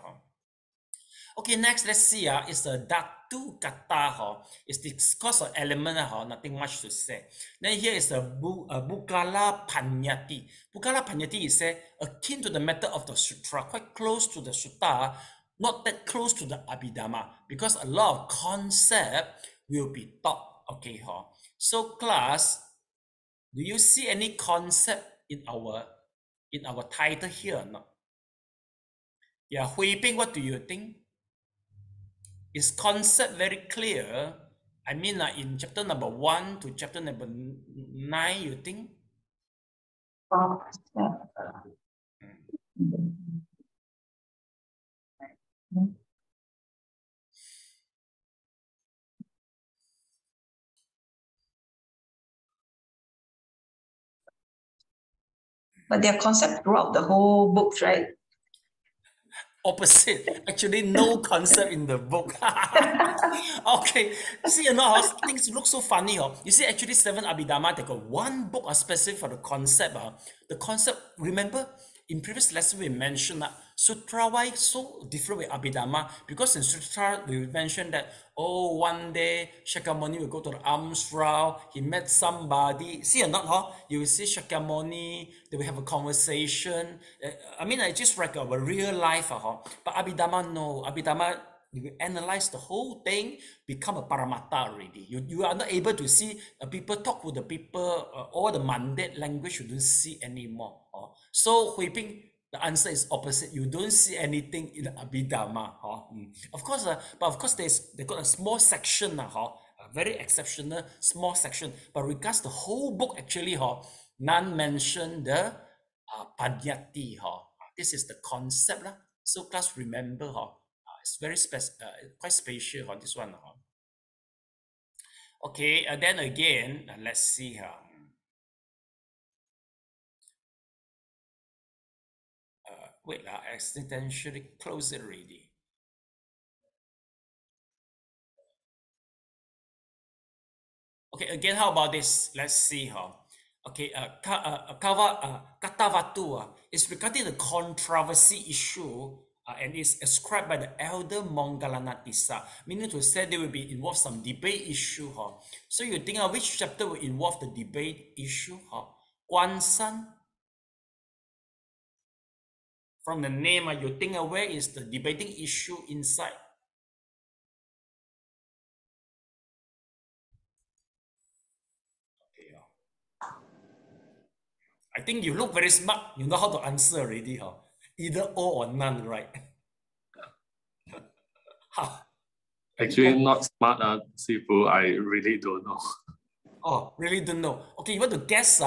Okay, next let's see. It's the Dhatu Kata. It's the discourse of element. Nothing much to say. Then here is the Bugala Panyati. Bugala Panyati is akin to the method of the sutra, quite close to the sutta, not that close to the Abhidhamma, because a lot of concept will be taught. Okay, so class, do you see any concept in our title here or not? Yeah, Hui Ping, what do you think? Is concept very clear? I mean, in chapter number 1 to chapter number 9, you think? But their concept throughout the whole books, right? Opposite. Actually, no concept in the book. Okay. See, you know, things look so funny. You see, actually, 7 Abhidhamma, they got one book specific for the concept. The concept, remember, in previous lesson, we mentioned that Sutra, why so different with Abhidhamma? Because in Sutra, we mentioned that, oh, one day, Shakyamuni will go to the alms round, he met somebody. See or not, you will see Shakyamuni, they will have a conversation. I mean, I just like a real life, but Abhidhamma, no. Abhidhamma, you analyze the whole thing, become a paramatta already. You are not able to see people talk with the people, all the mundane language you don't see anymore. So Hui Ping, the answer is opposite. You don't see anything in Abhidhamma. Of course, but of course they got a small section, a very exceptional small section. But regards the whole book, actually, none mention the Panyati. This is the concept. So class remember, it's very quite spatial, this one. Okay, then again, let's see. Wait, I accidentally closed it already. Okay, again, how about this? Let's see. Okay, Katavatu is regarding the controversy issue and is ascribed by the elder Mongalanatissa, meaning to say there will be involved some debate issue. So you think which chapter will involve the debate issue? Guansan. From the name, you think where is the debating issue inside? Okay, I think you look very smart. You know how to answer already. Either all or none, right? Actually, not smart, Sifu. I really don't know. Oh, really don't know. Okay, you want to guess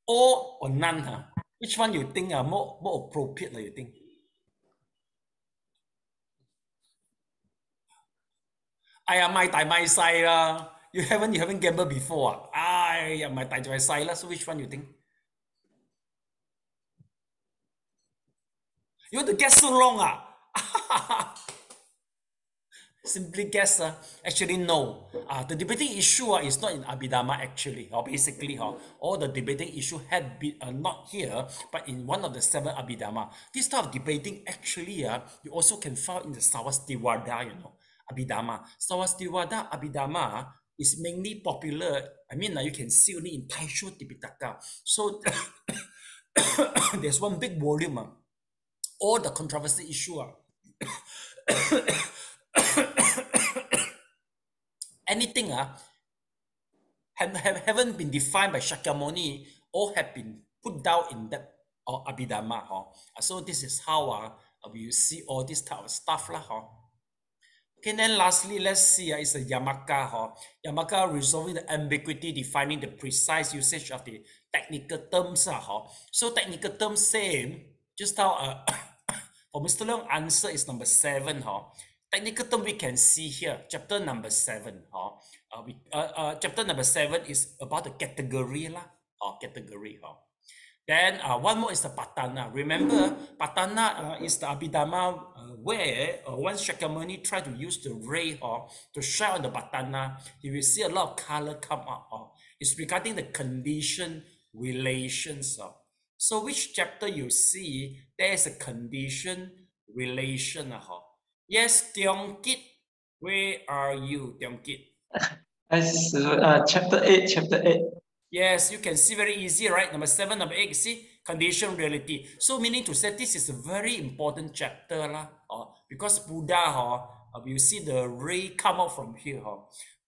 all or none? Which one you think more appropriate, you think? My tai my sai You haven't gambled before. My tai my sai So which one you think? You want to guess so long Simply guess. Actually, no. The debating issue is not in Abhidhamma actually. Basically, all the debating issue had been not here, but in one of the 7 Abhidhamma. This type of debating actually, you also can find in the Savastiwada, Abhidhamma. Savastiwada Abhidhamma is mainly popular. I mean, you can see only in Taisho Tipitaka. So there's one big volume. All the controversy issue anything haven't been defined by Shakyamuni or have been put down in that Abhidhamma. So this is how we see all this type of stuff. Okay, then lastly, let's see, it's a Yamaka. Yamaka resolving the ambiguity, defining the precise usage of the technical terms. So technical terms same, just how for Mr. Leong answer is number 7. Technical term we can see here, chapter number 7. Chapter number 7 is about the category category. Then one more is the Patana. Remember, Patana is the Abhidhamma where once Shakyamuni tried to use the ray to shine on the Patana, you will see a lot of color come up. It's regarding the condition relations. So which chapter you see, there is a condition relation. Yes, Tiong Kit, where are you, Tiong Kit? Chapter 8, chapter 8. Yes, you can see very easy, right? Number 7, number 8, see, condition reality. So meaning to say this is a very important chapter because Buddha, you see the ray come out from here.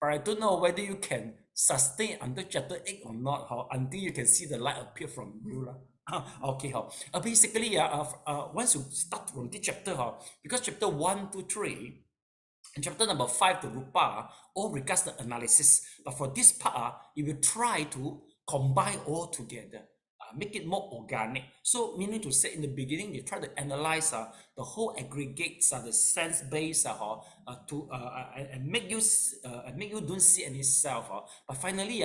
But I don't know whether you can sustain until chapter 8 or not, until you can see the light appear from you. Okay, basically, once you start from this chapter, because chapter 1, 2, 3, and chapter number 5, the Rupa, all regards the analysis. But for this part, you will try to combine all together. make it more organic. So meaning to say, in the beginning, they try to analyze the whole aggregates, the sense base, and make you don't see any self. But finally,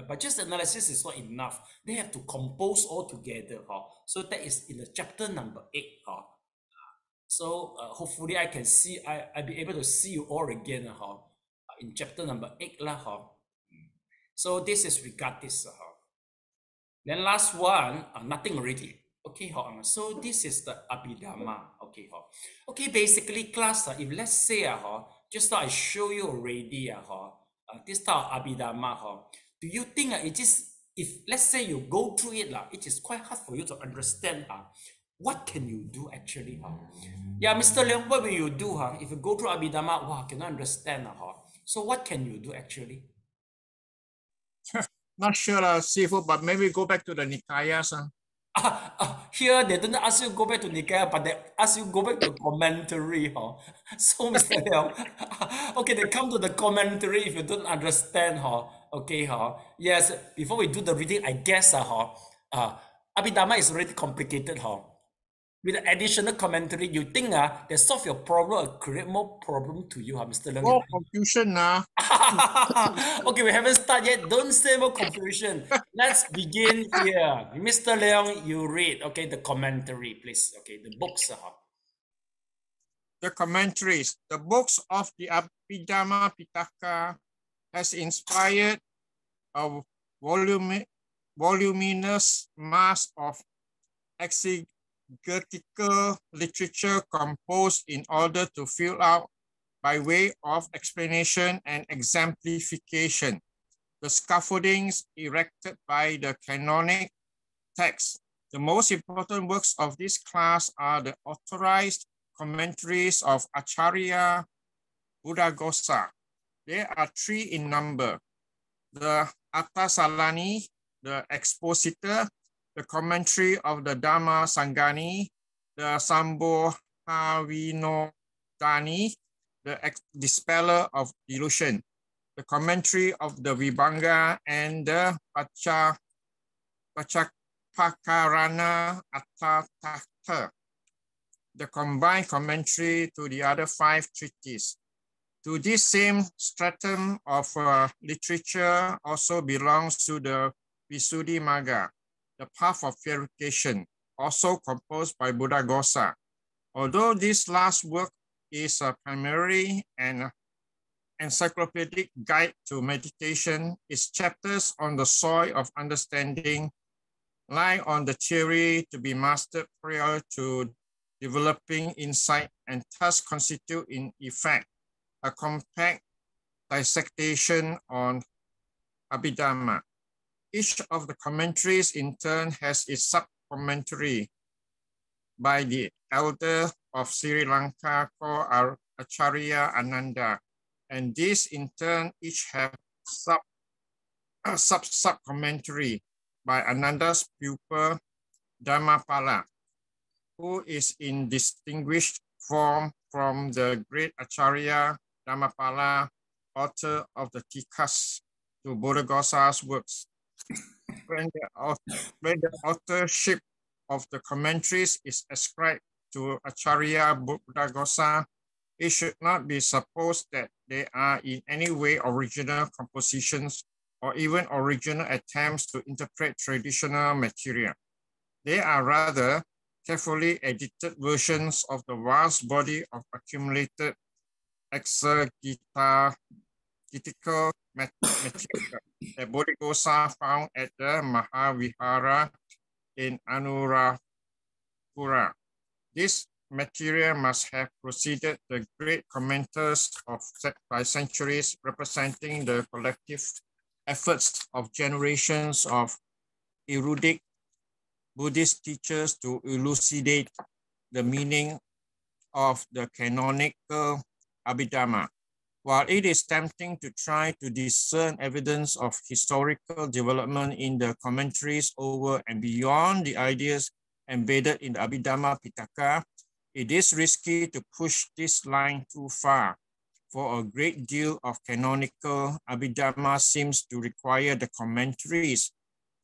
but just analysis is not enough. They have to compose all together. So that is in the chapter number 8. So hopefully I can see, I'll be able to see you all again in chapter number 8. So this is regard this. Then last one, nothing already. Okay, so this is the abhidhamma. Okay, okay, basically class, if let's say just now I show you already this type of abhidhamma, do you think it is, if let's say you go through it, it is quite hard for you to understand what can you do actually? Yeah, Mr. Leong, what will you do? If you go through abhidhamma, wow, cannot understand. So what can you do actually? Not sure, Sifu, but maybe go back to the Nikayas. Here they don't ask you go back to Nikaya, but they ask you go back to commentary. So Mr. Leong, okay, they come to the commentary if you don't understand. Okay, yes, before we do the reading, I guess abhidhamma is already complicated. With the additional commentary, you think they solve your problem or create more problem to you, Mr. Leong? More confusion now. Okay, we haven't started yet. Don't say more confusion. Let's begin here. Mr. Leong, you read, okay, the commentary, please. Okay, the books. The commentaries. The books of the Abhidhamma-Pitaka has inspired a voluminous mass of exegetical literature composed in order to fill out by way of explanation and exemplification the scaffoldings erected by the canonic text. The most important works of this class are the authorized commentaries of Acharya Buddhaghosa. There are 3 in number: the Attasalani, the expositor, the commentary of the Dhamma Sangani, the Sambhohavinodani, the dispeller of delusion, the commentary of the Vibhanga, and the Pachapakarana Attatha, the combined commentary to the other 5 treatises. To this same stratum of literature also belongs to the Visuddhimagga, the path of purification, also composed by Buddhaghosa. Although this last work is primarily an encyclopedic guide to meditation, its chapters on the soil of understanding lie on the theory to be mastered prior to developing insight, and thus constitute in effect a compact dissection on abhidhamma. Each of the commentaries in turn has its sub-commentary by the elder of Sri Lanka called Acharya Ananda, and these in turn each have sub-commentary by Ananda's pupil Dhammapala, who is in distinguished form from the great Acharya Dhammapala, author of the Tikas to Buddhaghosa's works. When the authorship of the commentaries is ascribed to Acharya Buddhaghosa, it should not be supposed that they are in any way original compositions or even original attempts to interpret traditional material. They are rather carefully edited versions of the vast body of accumulated exegetical material that Buddhaghosa found at the Mahavihara in Anuradhapura. This material must have preceded the great commenters by centuries, representing the collective efforts of generations of erudite Buddhist teachers to elucidate the meaning of the canonical abhidhamma. While it is tempting to try to discern evidence of historical development in the commentaries over and beyond the ideas embedded in the Abhidhamma-Pitaka, it is risky to push this line too far, for a great deal of canonical abhidhamma seems to require the commentaries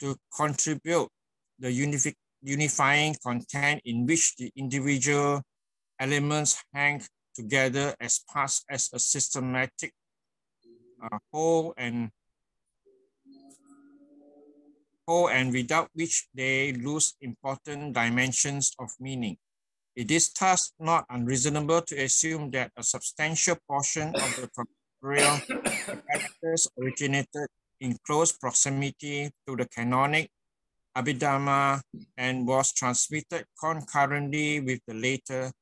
to contribute the unifying content in which the individual elements hang together as parts as a systematic whole and without which they lose important dimensions of meaning. It is thus not unreasonable to assume that a substantial portion of the corporeal characters originated in close proximity to the canonic abhidhamma and was transmitted concurrently with the later.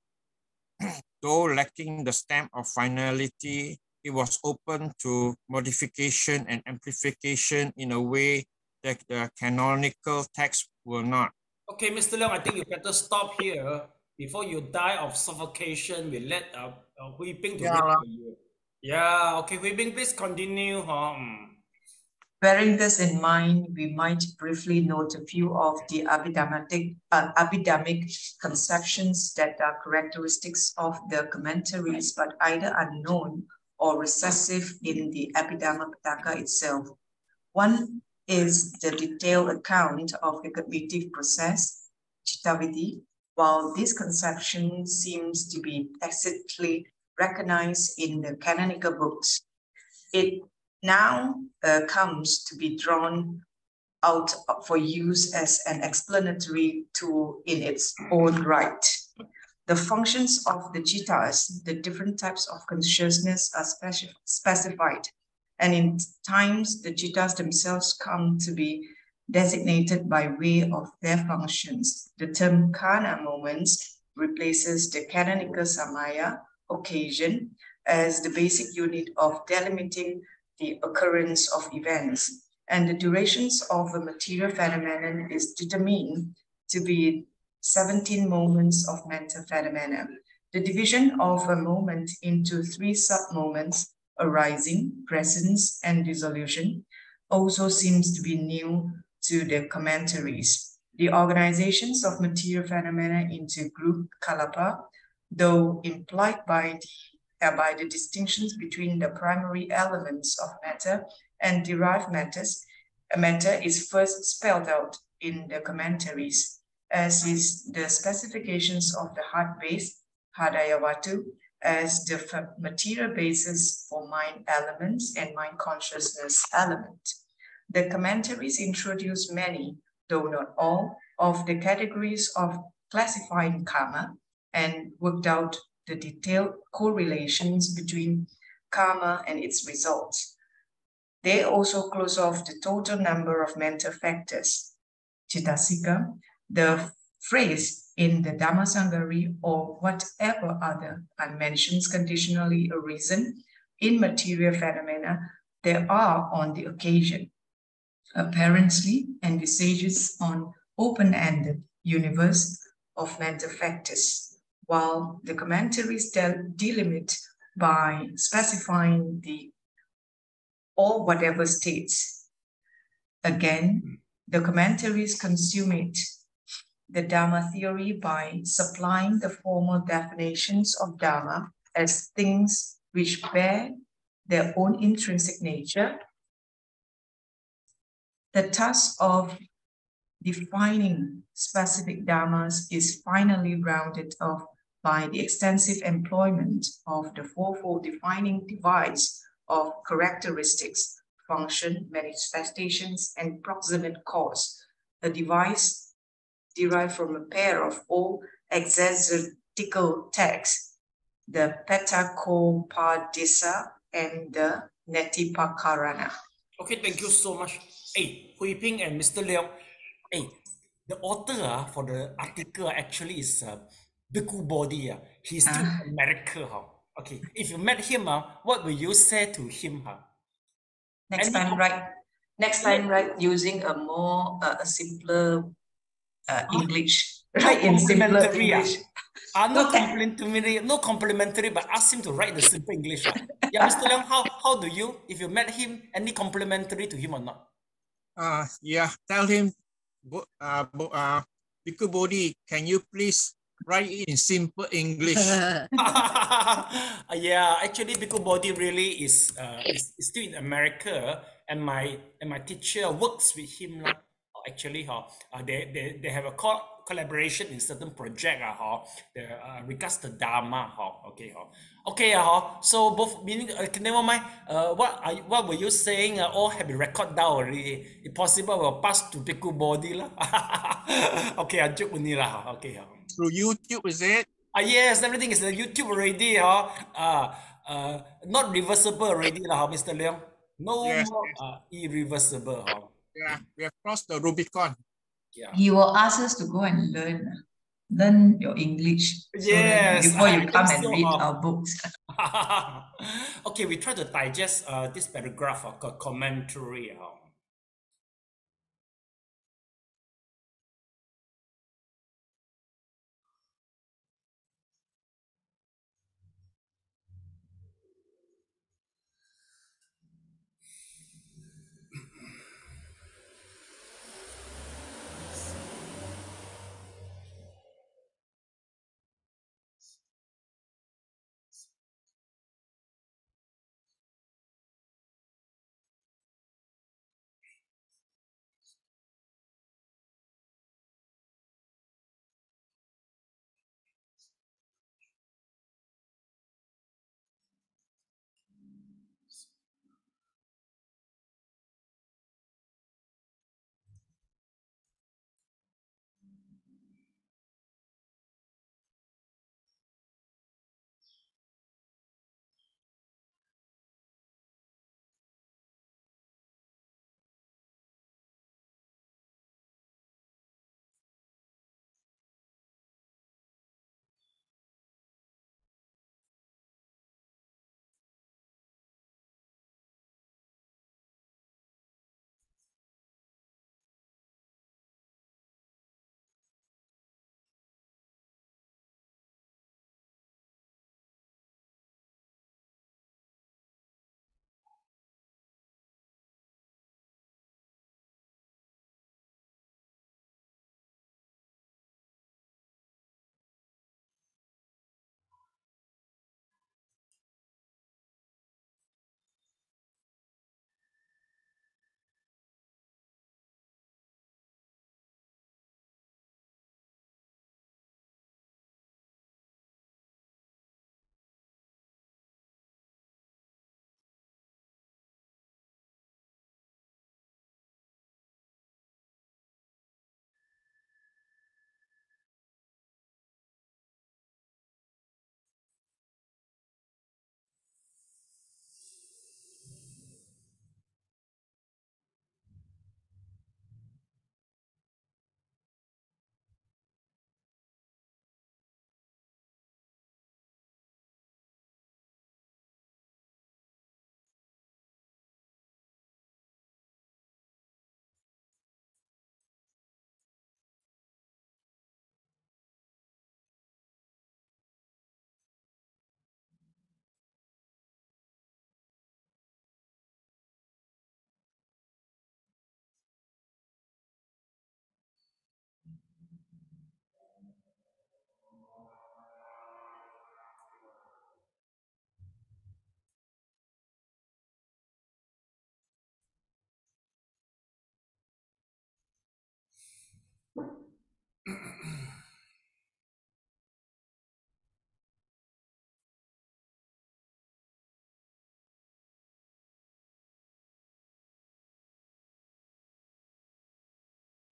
Though lacking the stamp of finality, it was open to modification and amplification in a way that the canonical text will not. Okay, Mr. Leong, I think you better stop here before you die of suffocation. We let Hui Ping to wait for you. Yeah, okay, Hui Ping, please continue. Bearing this in mind, we might briefly note a few of the abhidhamic conceptions that are characteristics of the commentaries, but either unknown or recessive in the Abhidhamma-Pitaka itself. One is the detailed account of the cognitive process, Chittavidhi. While this conception seems to be tacitly recognized in the canonical books, it now comes to be drawn out for use as an explanatory tool in its own right. The functions of the chittas, the different types of consciousness, are specified, and in times the chittas themselves come to be designated by way of their functions. The term kana moments replaces the canonical samaya, occasion, as the basic unit of delimiting the occurrence of events, and the durations of a material phenomenon is determined to be 17 moments of mental phenomena. The division of a moment into 3 sub-moments, arising, presence, and dissolution, also seems to be new to the commentaries. The organizations of material phenomena into group kalapa, though implied by the distinctions between the primary elements of matter and derived matter is first spelled out in the commentaries, as is the specifications of the heart base, Hadayavatu, as the material basis for mind elements and mind consciousness element. The commentaries introduce many, though not all, of the categories of classifying karma and worked out the detailed correlations between karma and its results. They also close off the total number of mental factors. Chittasika, the phrase in the Dhammasangari or whatever other unmentions conditionally arisen in material phenomena there are on the occasion, apparently envisages on open-ended universe of mental factors, while the commentaries delimit by specifying the or whatever states. Again, the commentaries consummate the Dhamma theory by supplying the formal definitions of Dhamma as things which bear their own intrinsic nature. The task of defining specific Dhammas is finally rounded off by the extensive employment of the fourfold defining device of characteristics, function, manifestations, and proximate cause, a device derived from a pair of old exegetical texts, the Petakopadisa and the Netipakarana. Okay, thank you so much. Hey, Hui Ping and Mr. Leong. Hey, the author for the article actually is Bhikkhu Bodhi. He's still in America. Okay, if you met him, what will you say to him? Next time, write using a more simpler English. Right, in simpler English. No complimentary, but ask him to write the simple English. Yeah, Mr. Leong, how do you, if you met him, any complimentary to him or not? Yeah, tell him, Bhikkhu Bodhi, can you please write it in simple English? Yeah, actually, Bhikkhu Bodhi really is still in America, and my teacher works with him. actually they have a collaboration in certain project regards to Dharma so both meaning never mind what were you saying all have been recorded down already. If possible will pass to Bhikkhu body lah. Okay, I joke only lah. Okay. Through YouTube, is it? Yes, everything is on YouTube already. Not reversible already lah, Mr. Leong. No more irreversible. Yeah, we have crossed the Rubicon. Yeah. He will ask us to go and learn your English. Yes. So before you come and read our books. Okay, we try to digest this paragraph of commentary.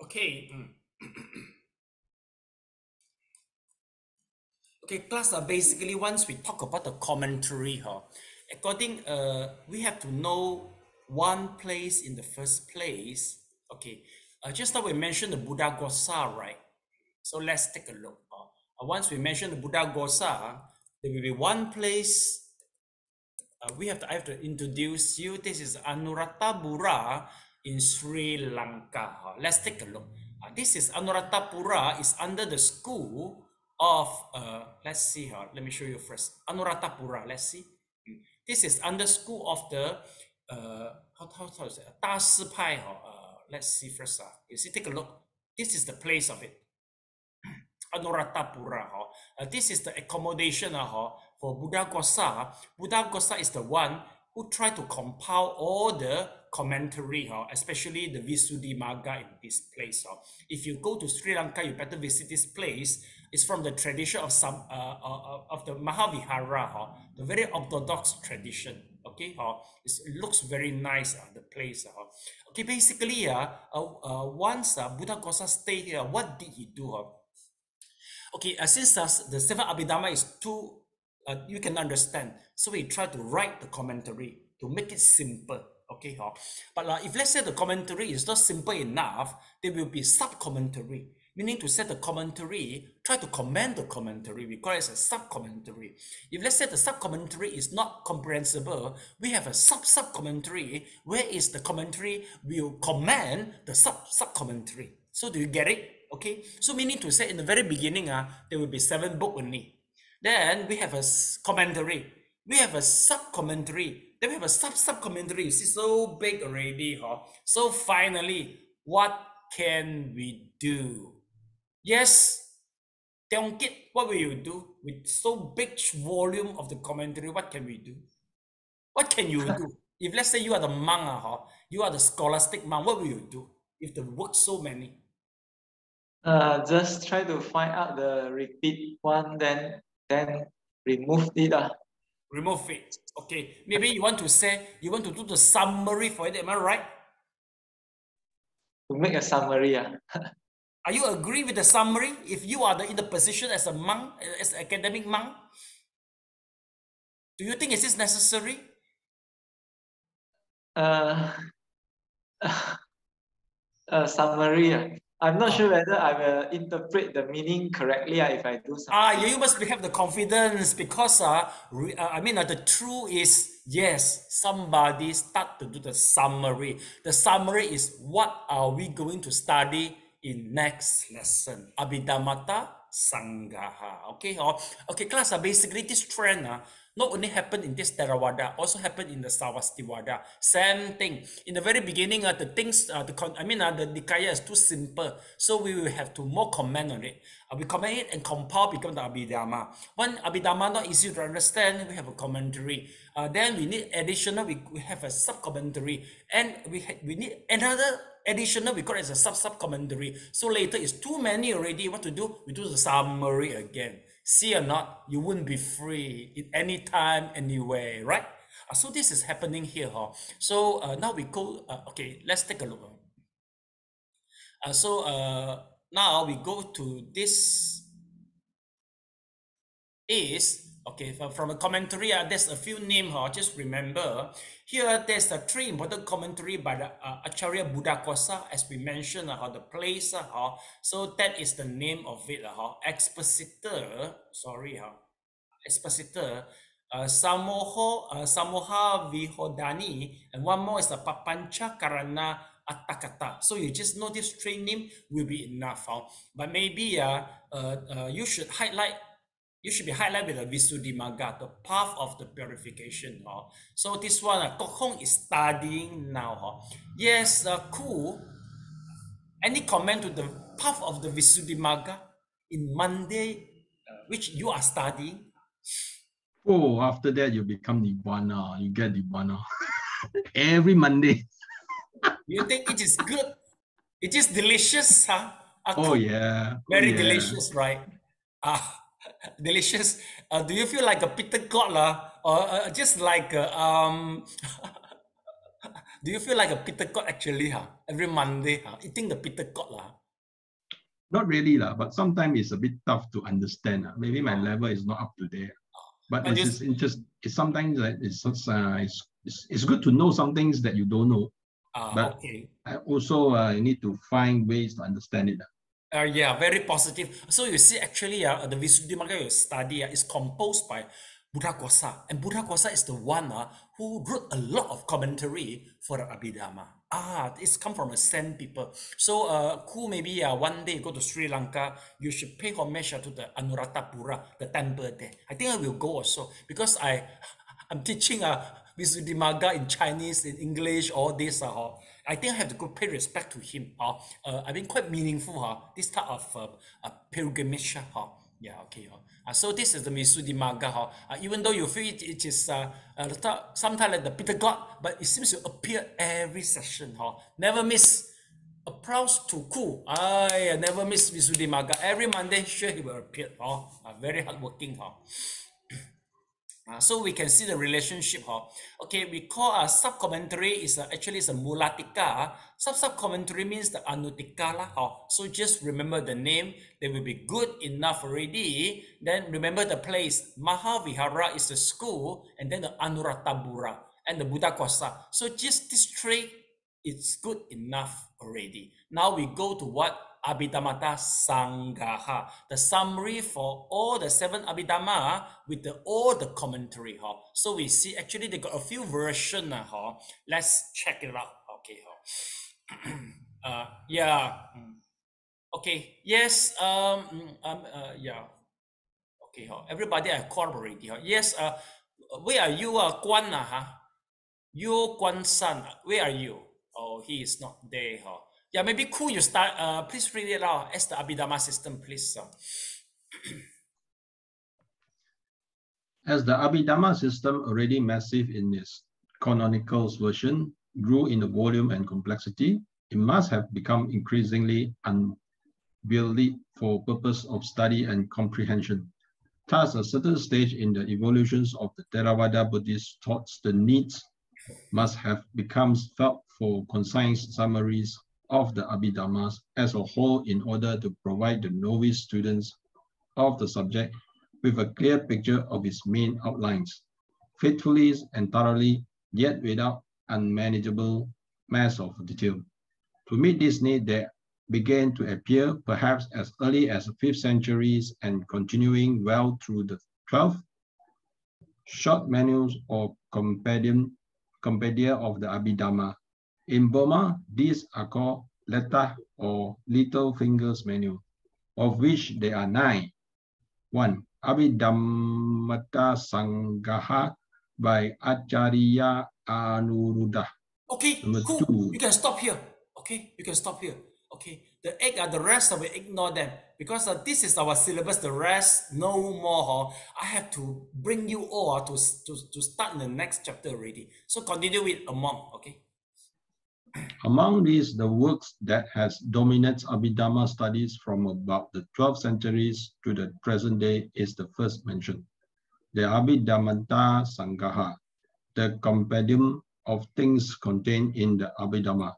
Okay. Okay, class, basically once we talk about the commentary, according, we have to know one place in the first place. Okay, just now we mentioned the Buddha Gosa, right? So let's take a look. Once we mention the Buddha Gosa, there will be one place. I have to introduce you. This is Anuradhapura in Sri Lanka. Let's take a look. This is Anuradhapura, is under the school of, let's see, let me show you first. Anuradhapura, let's see. This is under school of the, how is it? Da Si Pai. Let's see first. You see, take a look. This is the place of it. Anuradhapura. This is the accommodation for Buddha Gosa. Buddha Gosa is the one who try to compile all the commentary, especially the Visuddhimagga in this place. If you go to Sri Lanka, you better visit this place. It's from the tradition of the Mahavihara, the very orthodox tradition. Okay, it looks very nice, the place. Okay, basically, once Buddha Kosa stayed here, what did he do? Okay, since the seven Abhidhamma is too, you can understand, so he tried to write the commentary to make it simple. Okay, but if let's say the commentary is not simple enough, there will be sub-commentary, meaning to say the commentary, try to comment the commentary, we call it a sub-commentary. If let's say the sub-commentary is not comprehensible, we have a sub-commentary, where is the commentary will comment the sub-commentary. So do you get it? Okay, so meaning to say in the very beginning, there will be 7 books only. Then we have a commentary, we have a sub-commentary, then we have a sub-commentary. It's so big already. So finally, what can we do? Yes, Tiongkit, what will you do? With so big volume of the commentary, what can we do? What can you do? If let's say you are the monk, you are the scholastic monk, what will you do? If the works so many? Just try to find out the repeat one, then remove it. Remove it. Okay, maybe you want to say, you want to do the summary for it, am I right? To make a summary. Are you agree with the summary? If you are in the position as a monk, as an academic monk, do you think is this necessary? Summary. I'm not sure whether I will interpret the meaning correctly if I do something. You must have the confidence, because the truth is, yes, somebody start to do the summary. The summary is what are we going to study in next lesson. Abhidhamma Sanghaha. Okay, okay, class. Basically, this trend not only happened in this Theravada, also happened in the Sarvastivada. Same thing. In the very beginning, the things, the Nikaya is too simple, so we will have to more comment on it. We comment it and compile become the Abhidhamma. When Abhidhamma not easy to understand, we have a commentary. Then we need additional. We have a sub commentary, and we need another additional. We call it as a sub commentary. So later it's too many already. What to do? We do the summary again. See or not, you wouldn't be free in any time, anywhere, right? So this is happening here. So now we go, okay, let's take a look. Now we go to this is, okay, from a commentary, there's a few names, just remember. Here, there's a 3 important commentary by the Acharya Buddha Kosa, as we mentioned, the place. So that is the name of it. Expositor, Expositor, Samoha Vihodani, and one more is the Papancha Karana Atakata. So you just know this 3 names will be enough. But maybe you should highlight. You should be highlighted with the Visuddhimagga, the path of the purification. So this one, Kok Hong is studying now. Yes, cool. Any comment to the path of the Visuddhimagga in Monday, which you are studying? Oh, after that you become Nibbana. You get Nibbana every Monday. You think it is good? It is delicious, huh? Oh yeah. Very delicious, right? Delicious. Do you feel like a bitter gourd, or just like do you feel like a bitter gourd actually, every Monday, eating the bitter gourd? Not really, but sometimes it's a bit tough to understand. Maybe my level is not up to there. But it's sometimes it's good to know some things that you don't know. But okay. Also you need to find ways to understand it. Yeah, very positive. So you see, actually, the Visuddhimagga you study is composed by Buddha Kosa, and Buddha Kosa is the one who wrote a lot of commentary for the Abhidhamma. It's come from the same people. So cool, maybe one day you go to Sri Lanka, you should pay homage to the Anuradhapura, the temple there. I think I will go also, because I'm teaching Visuddhimagga in Chinese, in English, all this. I think I have to go pay respect to him. I mean, quite meaningful, this type of pilgrimage. Yeah, okay. So this is the Visuddhimagga. Even though you feel it is sometimes like the bitter god, but it seems to appear every session. Never miss. Applause to Ku. I never miss Visuddhimagga. Every Monday, sure he will appear. Very hardworking. So we can see the relationship. Okay, we call a sub-commentary is actually is a mulatika. Sub-commentary means the anutika. So just remember the name. They will be good enough already. Then remember the place. Mahavihara is the school. And then the Anurattabura and the Buddha Kosa. So just this three, it's good enough already. Now we go to what? Abhidhamma Sanghaha, the summary for all the 7 Abhidhamma with all the commentary. So we see actually they got a few versions. Let's check it out. Okay. Yeah. Okay. Yes. Yeah. Okay. Everybody I called already. Yes. Where are you? Guan. You Guan San. Where are you? Oh, he is not there. Yeah, maybe Ku, you start. Please read it out as the Abhidhamma system, please. As the Abhidhamma system, already massive in its canonical version, grew in the volume and complexity, it must have become increasingly unwieldy for purpose of study and comprehension. Thus, a certain stage in the evolutions of the Theravada Buddhist thoughts, the needs must have become felt for concise summaries of the Abhidhammas as a whole in order to provide the novice students of the subject with a clear picture of its main outlines, faithfully and thoroughly, yet without unmanageable mass of detail. To meet this need, there began to appear, perhaps as early as the 5th centuries and continuing well through the 12th, short manuals or compendia of the Abhidhamma. In Burma, these are called Letta or Little Fingers Manual, of which there are 9. 1. Abhidhamma Sanghaha by Acharya Anuruddha. Okay, cool. 2. You can stop here. Okay, you can stop here. Okay, the rest I will ignore them because this is our syllabus. The rest no more. I have to bring you all to start in the next chapter already. So continue with among. Okay. Among these, the works that has dominated Abhidhamma studies from about the 12th centuries to the present day is the first mentioned, the Abhidhamma Sanghaha, the compendium of things contained in the Abhidhamma.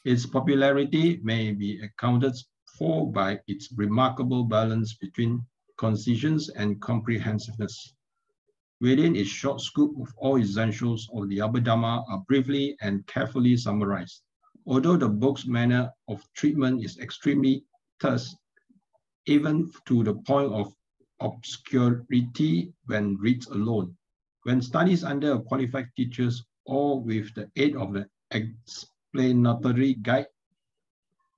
Its popularity may be accounted for by its remarkable balance between concision and comprehensiveness. Within its short scope of all essentials of the Abhidhamma are briefly and carefully summarized. Although the book's manner of treatment is extremely terse, even to the point of obscurity when read alone, when studied under a qualified teachers or with the aid of an explanatory guide,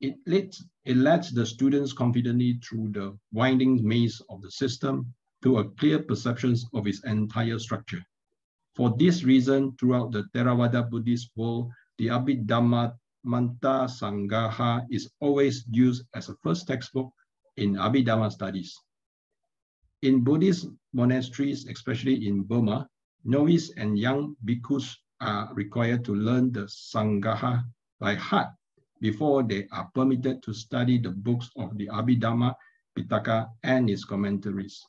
it lets the students confidently through the winding maze of the system to a clear perception of its entire structure. For this reason, throughout the Theravada Buddhist world, the Abhidhamma Sanghaha is always used as a first textbook in Abhidhamma studies. In Buddhist monasteries, especially in Burma, novice and young bhikkhus are required to learn the Sanghaha by heart before they are permitted to study the books of the Abhidhamma Pitaka and its commentaries.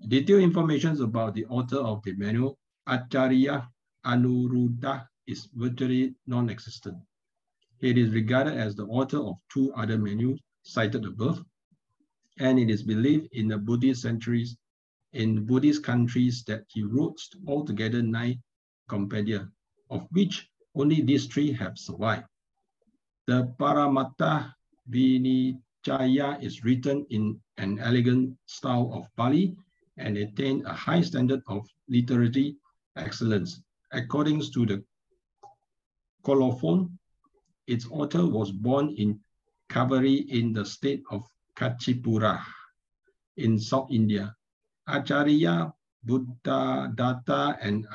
Detailed information about the author of the manual, Acharya Anuruddha, is virtually non-existent. He is regarded as the author of 2 other manuals cited above, and it is believed in the Buddhist centuries in Buddhist countries that he wrote altogether 9 compendia, of which only these 3 have survived. The Paramattha Vinichaya is written in an elegant style of Pali and attained a high standard of literary excellence. According to the colophon, its author was born in Kaveri in the state of Kachipura in South India. Acharya Buddhadatta and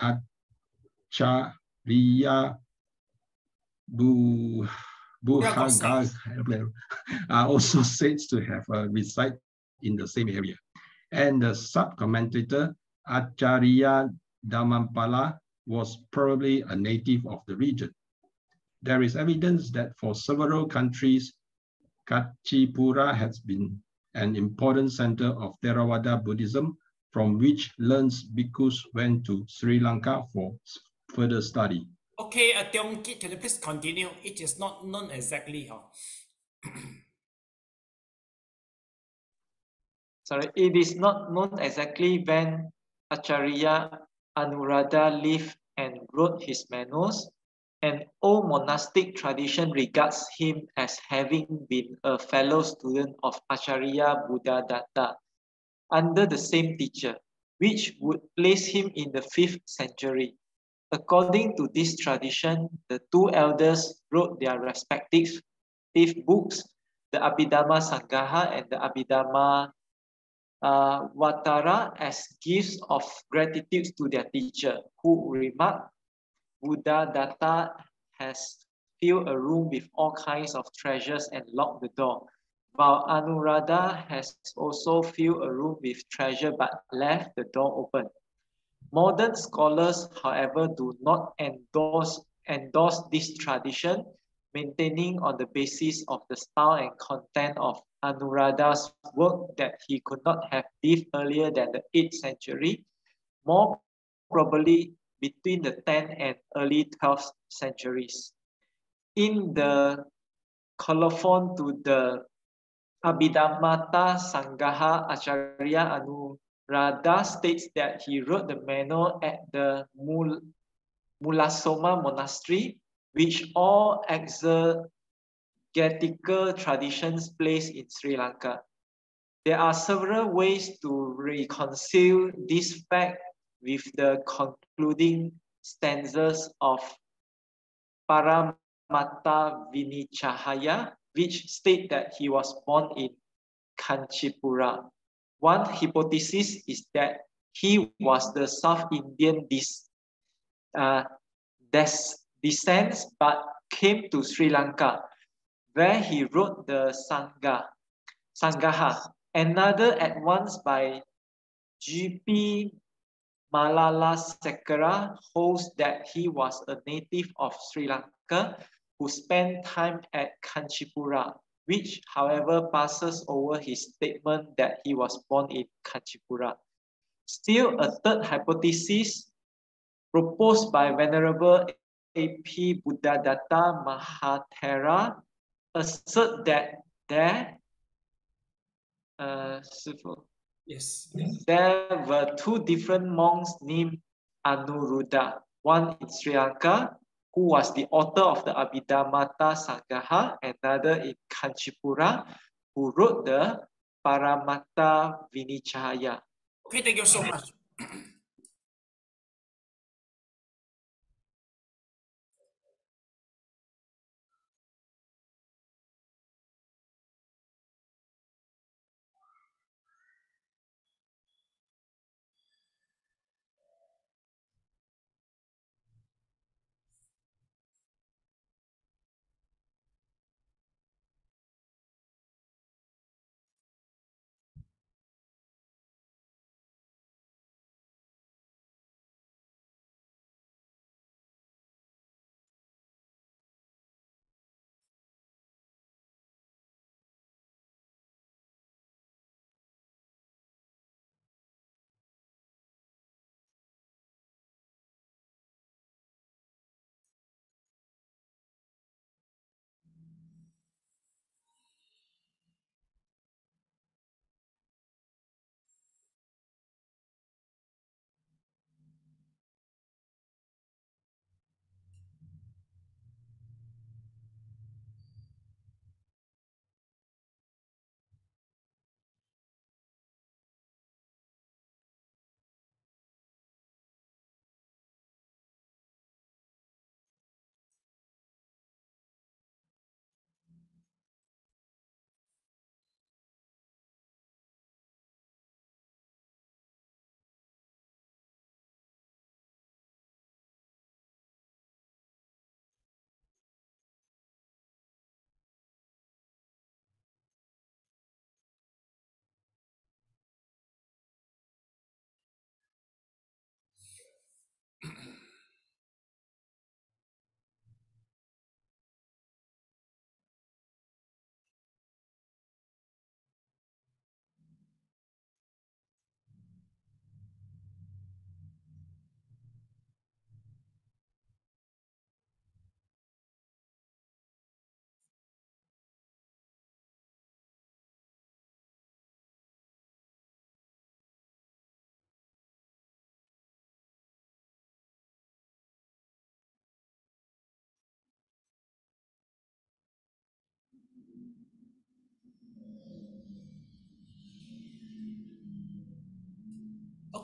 Acharya Buhagas are also said to have reside in the same area. And the sub-commentator Acharya Dhammampala was probably a native of the region. There is evidence that for several countries, Kachipura has been an important center of Theravada Buddhism, from which learned bhikkhus went to Sri Lanka for further study. Okay, Tiongkit, can you please continue? It is not known exactly. Sorry, it is not known exactly when Acharya Anuruddha lived and wrote his manuals. An old monastic tradition regards him as having been a fellow student of Acharya Buddhadatta under the same teacher, which would place him in the 5th century. According to this tradition, the two elders wrote their respective books, the Abhidhamma-Sangaha and the Abhidhamma-Vatara, as gifts of gratitude to their teacher, who remarked, Buddhadatta has filled a room with all kinds of treasures and locked the door, while Anuruddha has also filled a room with treasure but left the door open. Modern scholars, however, do not endorse this tradition, maintaining on the basis of the style and content of Anuruddha's work that he could not have lived earlier than the 8th century, more probably between the 10th and early 12th centuries. In the colophon to the Abhidhamma-Sangaha, Acharya Anuruddha states that he wrote the manual at the Mulasoma monastery, which all exegetical traditions place in Sri Lanka. There are several ways to reconcile this fact with the concluding stanzas of Paramatta Vinichahaya, which state that he was born in Kanchipura. One hypothesis is that he was the South Indian descent, but came to Sri Lanka, where he wrote the Sangaha. Another at once by G.P. Malalasekara holds that he was a native of Sri Lanka who spent time at Kanchipura, which, however, passes over his statement that he was born in Kanchipura. Still, a third hypothesis proposed by Venerable A.P. Buddhadatta Mahathera assert that there were two different monks named Anuruddha, one in Sri Lanka, who was the author of the Abhidhamma-Sangaha, and another in Kanchipura, who wrote the Paramatta Vinichahaya. Okay, thank you so much.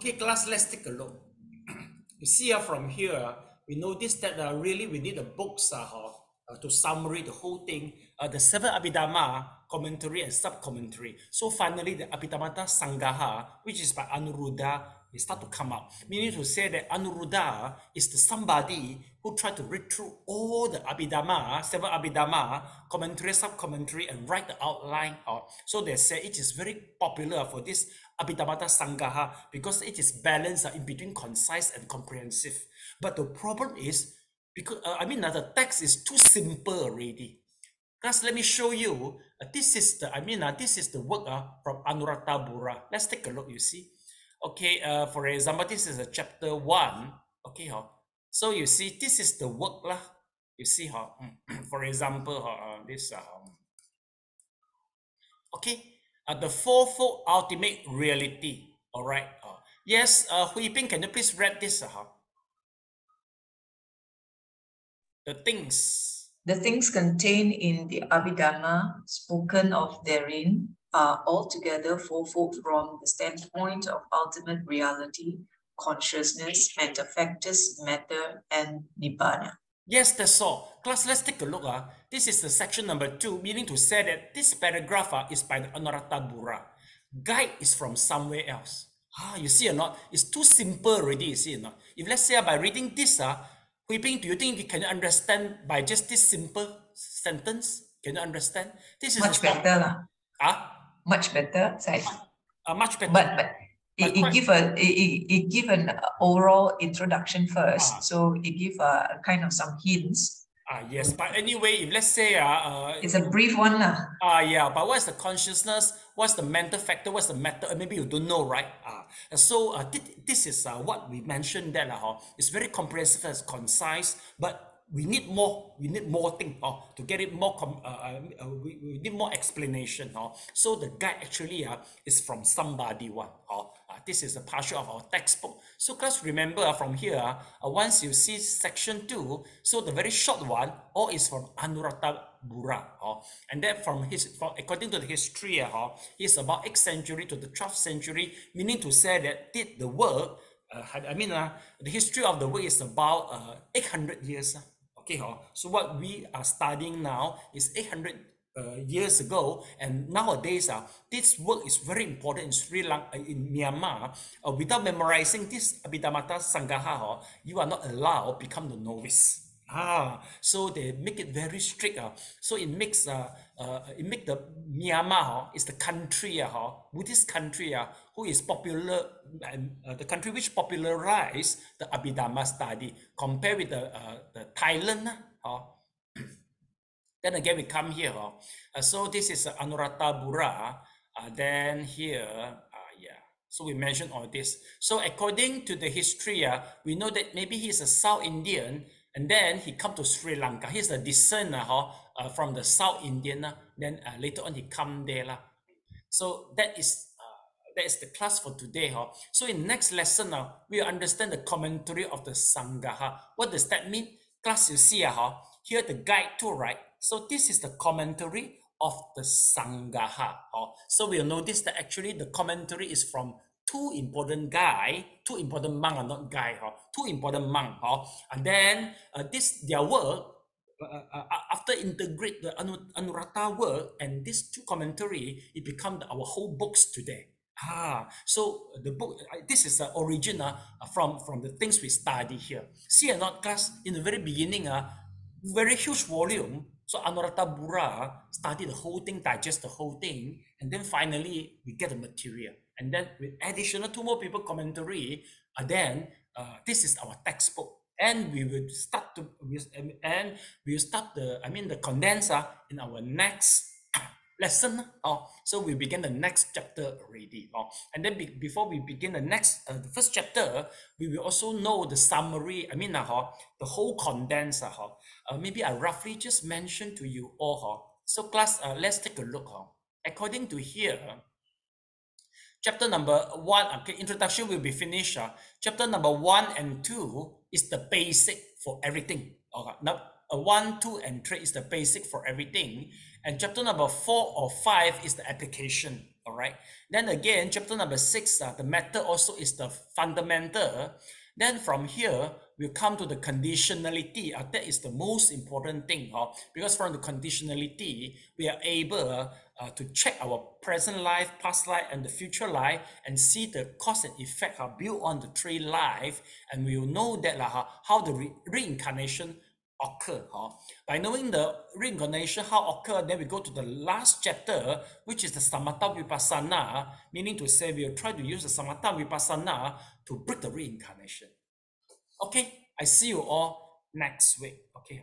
Okay, class, let's take a look. You see from here, we notice that really we need a books to summary the whole thing, the 7 Abhidhamma, commentary and sub-commentary. So finally, the Abhidhamma Sangaha, which is by Anuruddha, it start to come out. Meaning to say that Anuruddha is the somebody who tried to read through all the Abhidhamma, 7 Abhidhamma, commentary, sub-commentary, and write the outline. So they say it is very popular for this Abhidhamma Sangaha because it is balanced in between concise and comprehensive. But the problem is, because the text is too simple already. Guys, let me show you. This is the this is the work from Anuruddha Bura. Let's take a look. You see, okay. For example, this is a chapter 1. Okay, so you see, this is the work lah. You see, for example, this okay, the fourfold ultimate reality. All right. Yes, Hui Ping, can you please read this? The things contained in the Abhidhamma spoken of therein are altogether fourfold from the standpoint of ultimate reality, consciousness, and the factors matter and nibbana. Yes, that's all. Class, let's take a look. This is the section number 2, meaning to say that this paragraph is by the Anuruddha Bura. Guide is from somewhere else. You see or not? It's too simple already, you see or not? If let's say by reading this, Hui Ping, do you think you can understand by just this simple sentence? Can you understand? This is much better lah. Much better, say. Much better. But it give an overall introduction first, so it give a kind of some hints. Yes, but anyway, if let's say it's a brief one lah. Yeah, but what's the consciousness? What's the mental factor? What's the matter? Maybe you don't know, right? So this is what we mentioned that it's very comprehensive and concise, but we need more. We need more thing to get it more. We need more explanation. So the guide actually is from somebody one. This is a partial of our textbook. So class, remember from here, once you see section 2, so the very short one, all is from Anuruddha Bura. And then according to the history, he's about 8th century to the 12th century, meaning to say that did the work, the history of the work is about 800 years. Okay, so what we are studying now is 800 years ago, and nowadays this work is very important in Sri Lanka, in Myanmar. Without memorizing this Abhidhamma Sangaha, you are not allowed to become the novice. So they make it very strict. So it makes the Myanmar is the country, Buddhist country, who is popular, and the country which popularized the Abhidhamma study, compared with the Thailand. Then again, we come here. So this is Anuruddha Bura. Then here, so we mentioned all this. So according to the history, we know that maybe he's a South Indian, and then he come to Sri Lanka. He's a descent from the South Indian. Then later on, he come there. So that is the class for today. So in next lesson, we understand the commentary of the Sangaha. What does that mean? Class, you see here the guide too, right? So this is the commentary of the Sangaha. So we'll notice that actually the commentary is from two important monks, not guy, two important monks. And then their work, after integrate the Anuruddha work and these two commentary, it become our whole books today. So the book, this is the origin from the things we study here. See or not, class, in the very beginning, very huge volume. So Anuruddha Bura study the whole thing, digest the whole thing, and then finally we get the material. And then with additional 2 more people commentary, then this is our textbook. And we will start the condenser in our next lesson. So we begin the next chapter already. And then before we begin the first chapter, we will also know the summary, the whole condenser. Maybe I roughly just mentioned to you all. So class, let's take a look. According to here, chapter number 1, okay, introduction will be finished. Chapter number 1 and 2 is the basic for everything. Now, 1, 2, and 3 is the basic for everything. And chapter number 4 or 5 is the application. All All right. Then again, chapter number 6, the method also is the fundamental. Then from here, we come to the conditionality. That is the most important thing, because from the conditionality, we are able to check our present life, past life, and the future life, and see the cause and effect built on the three life, and we will know that how the reincarnation occur. By knowing the reincarnation, how occur, then we go to the last chapter, which is the samatha vipassana, meaning to say we'll try to use the samatha vipassana to break the reincarnation. Okay, I see you all next week. Okay.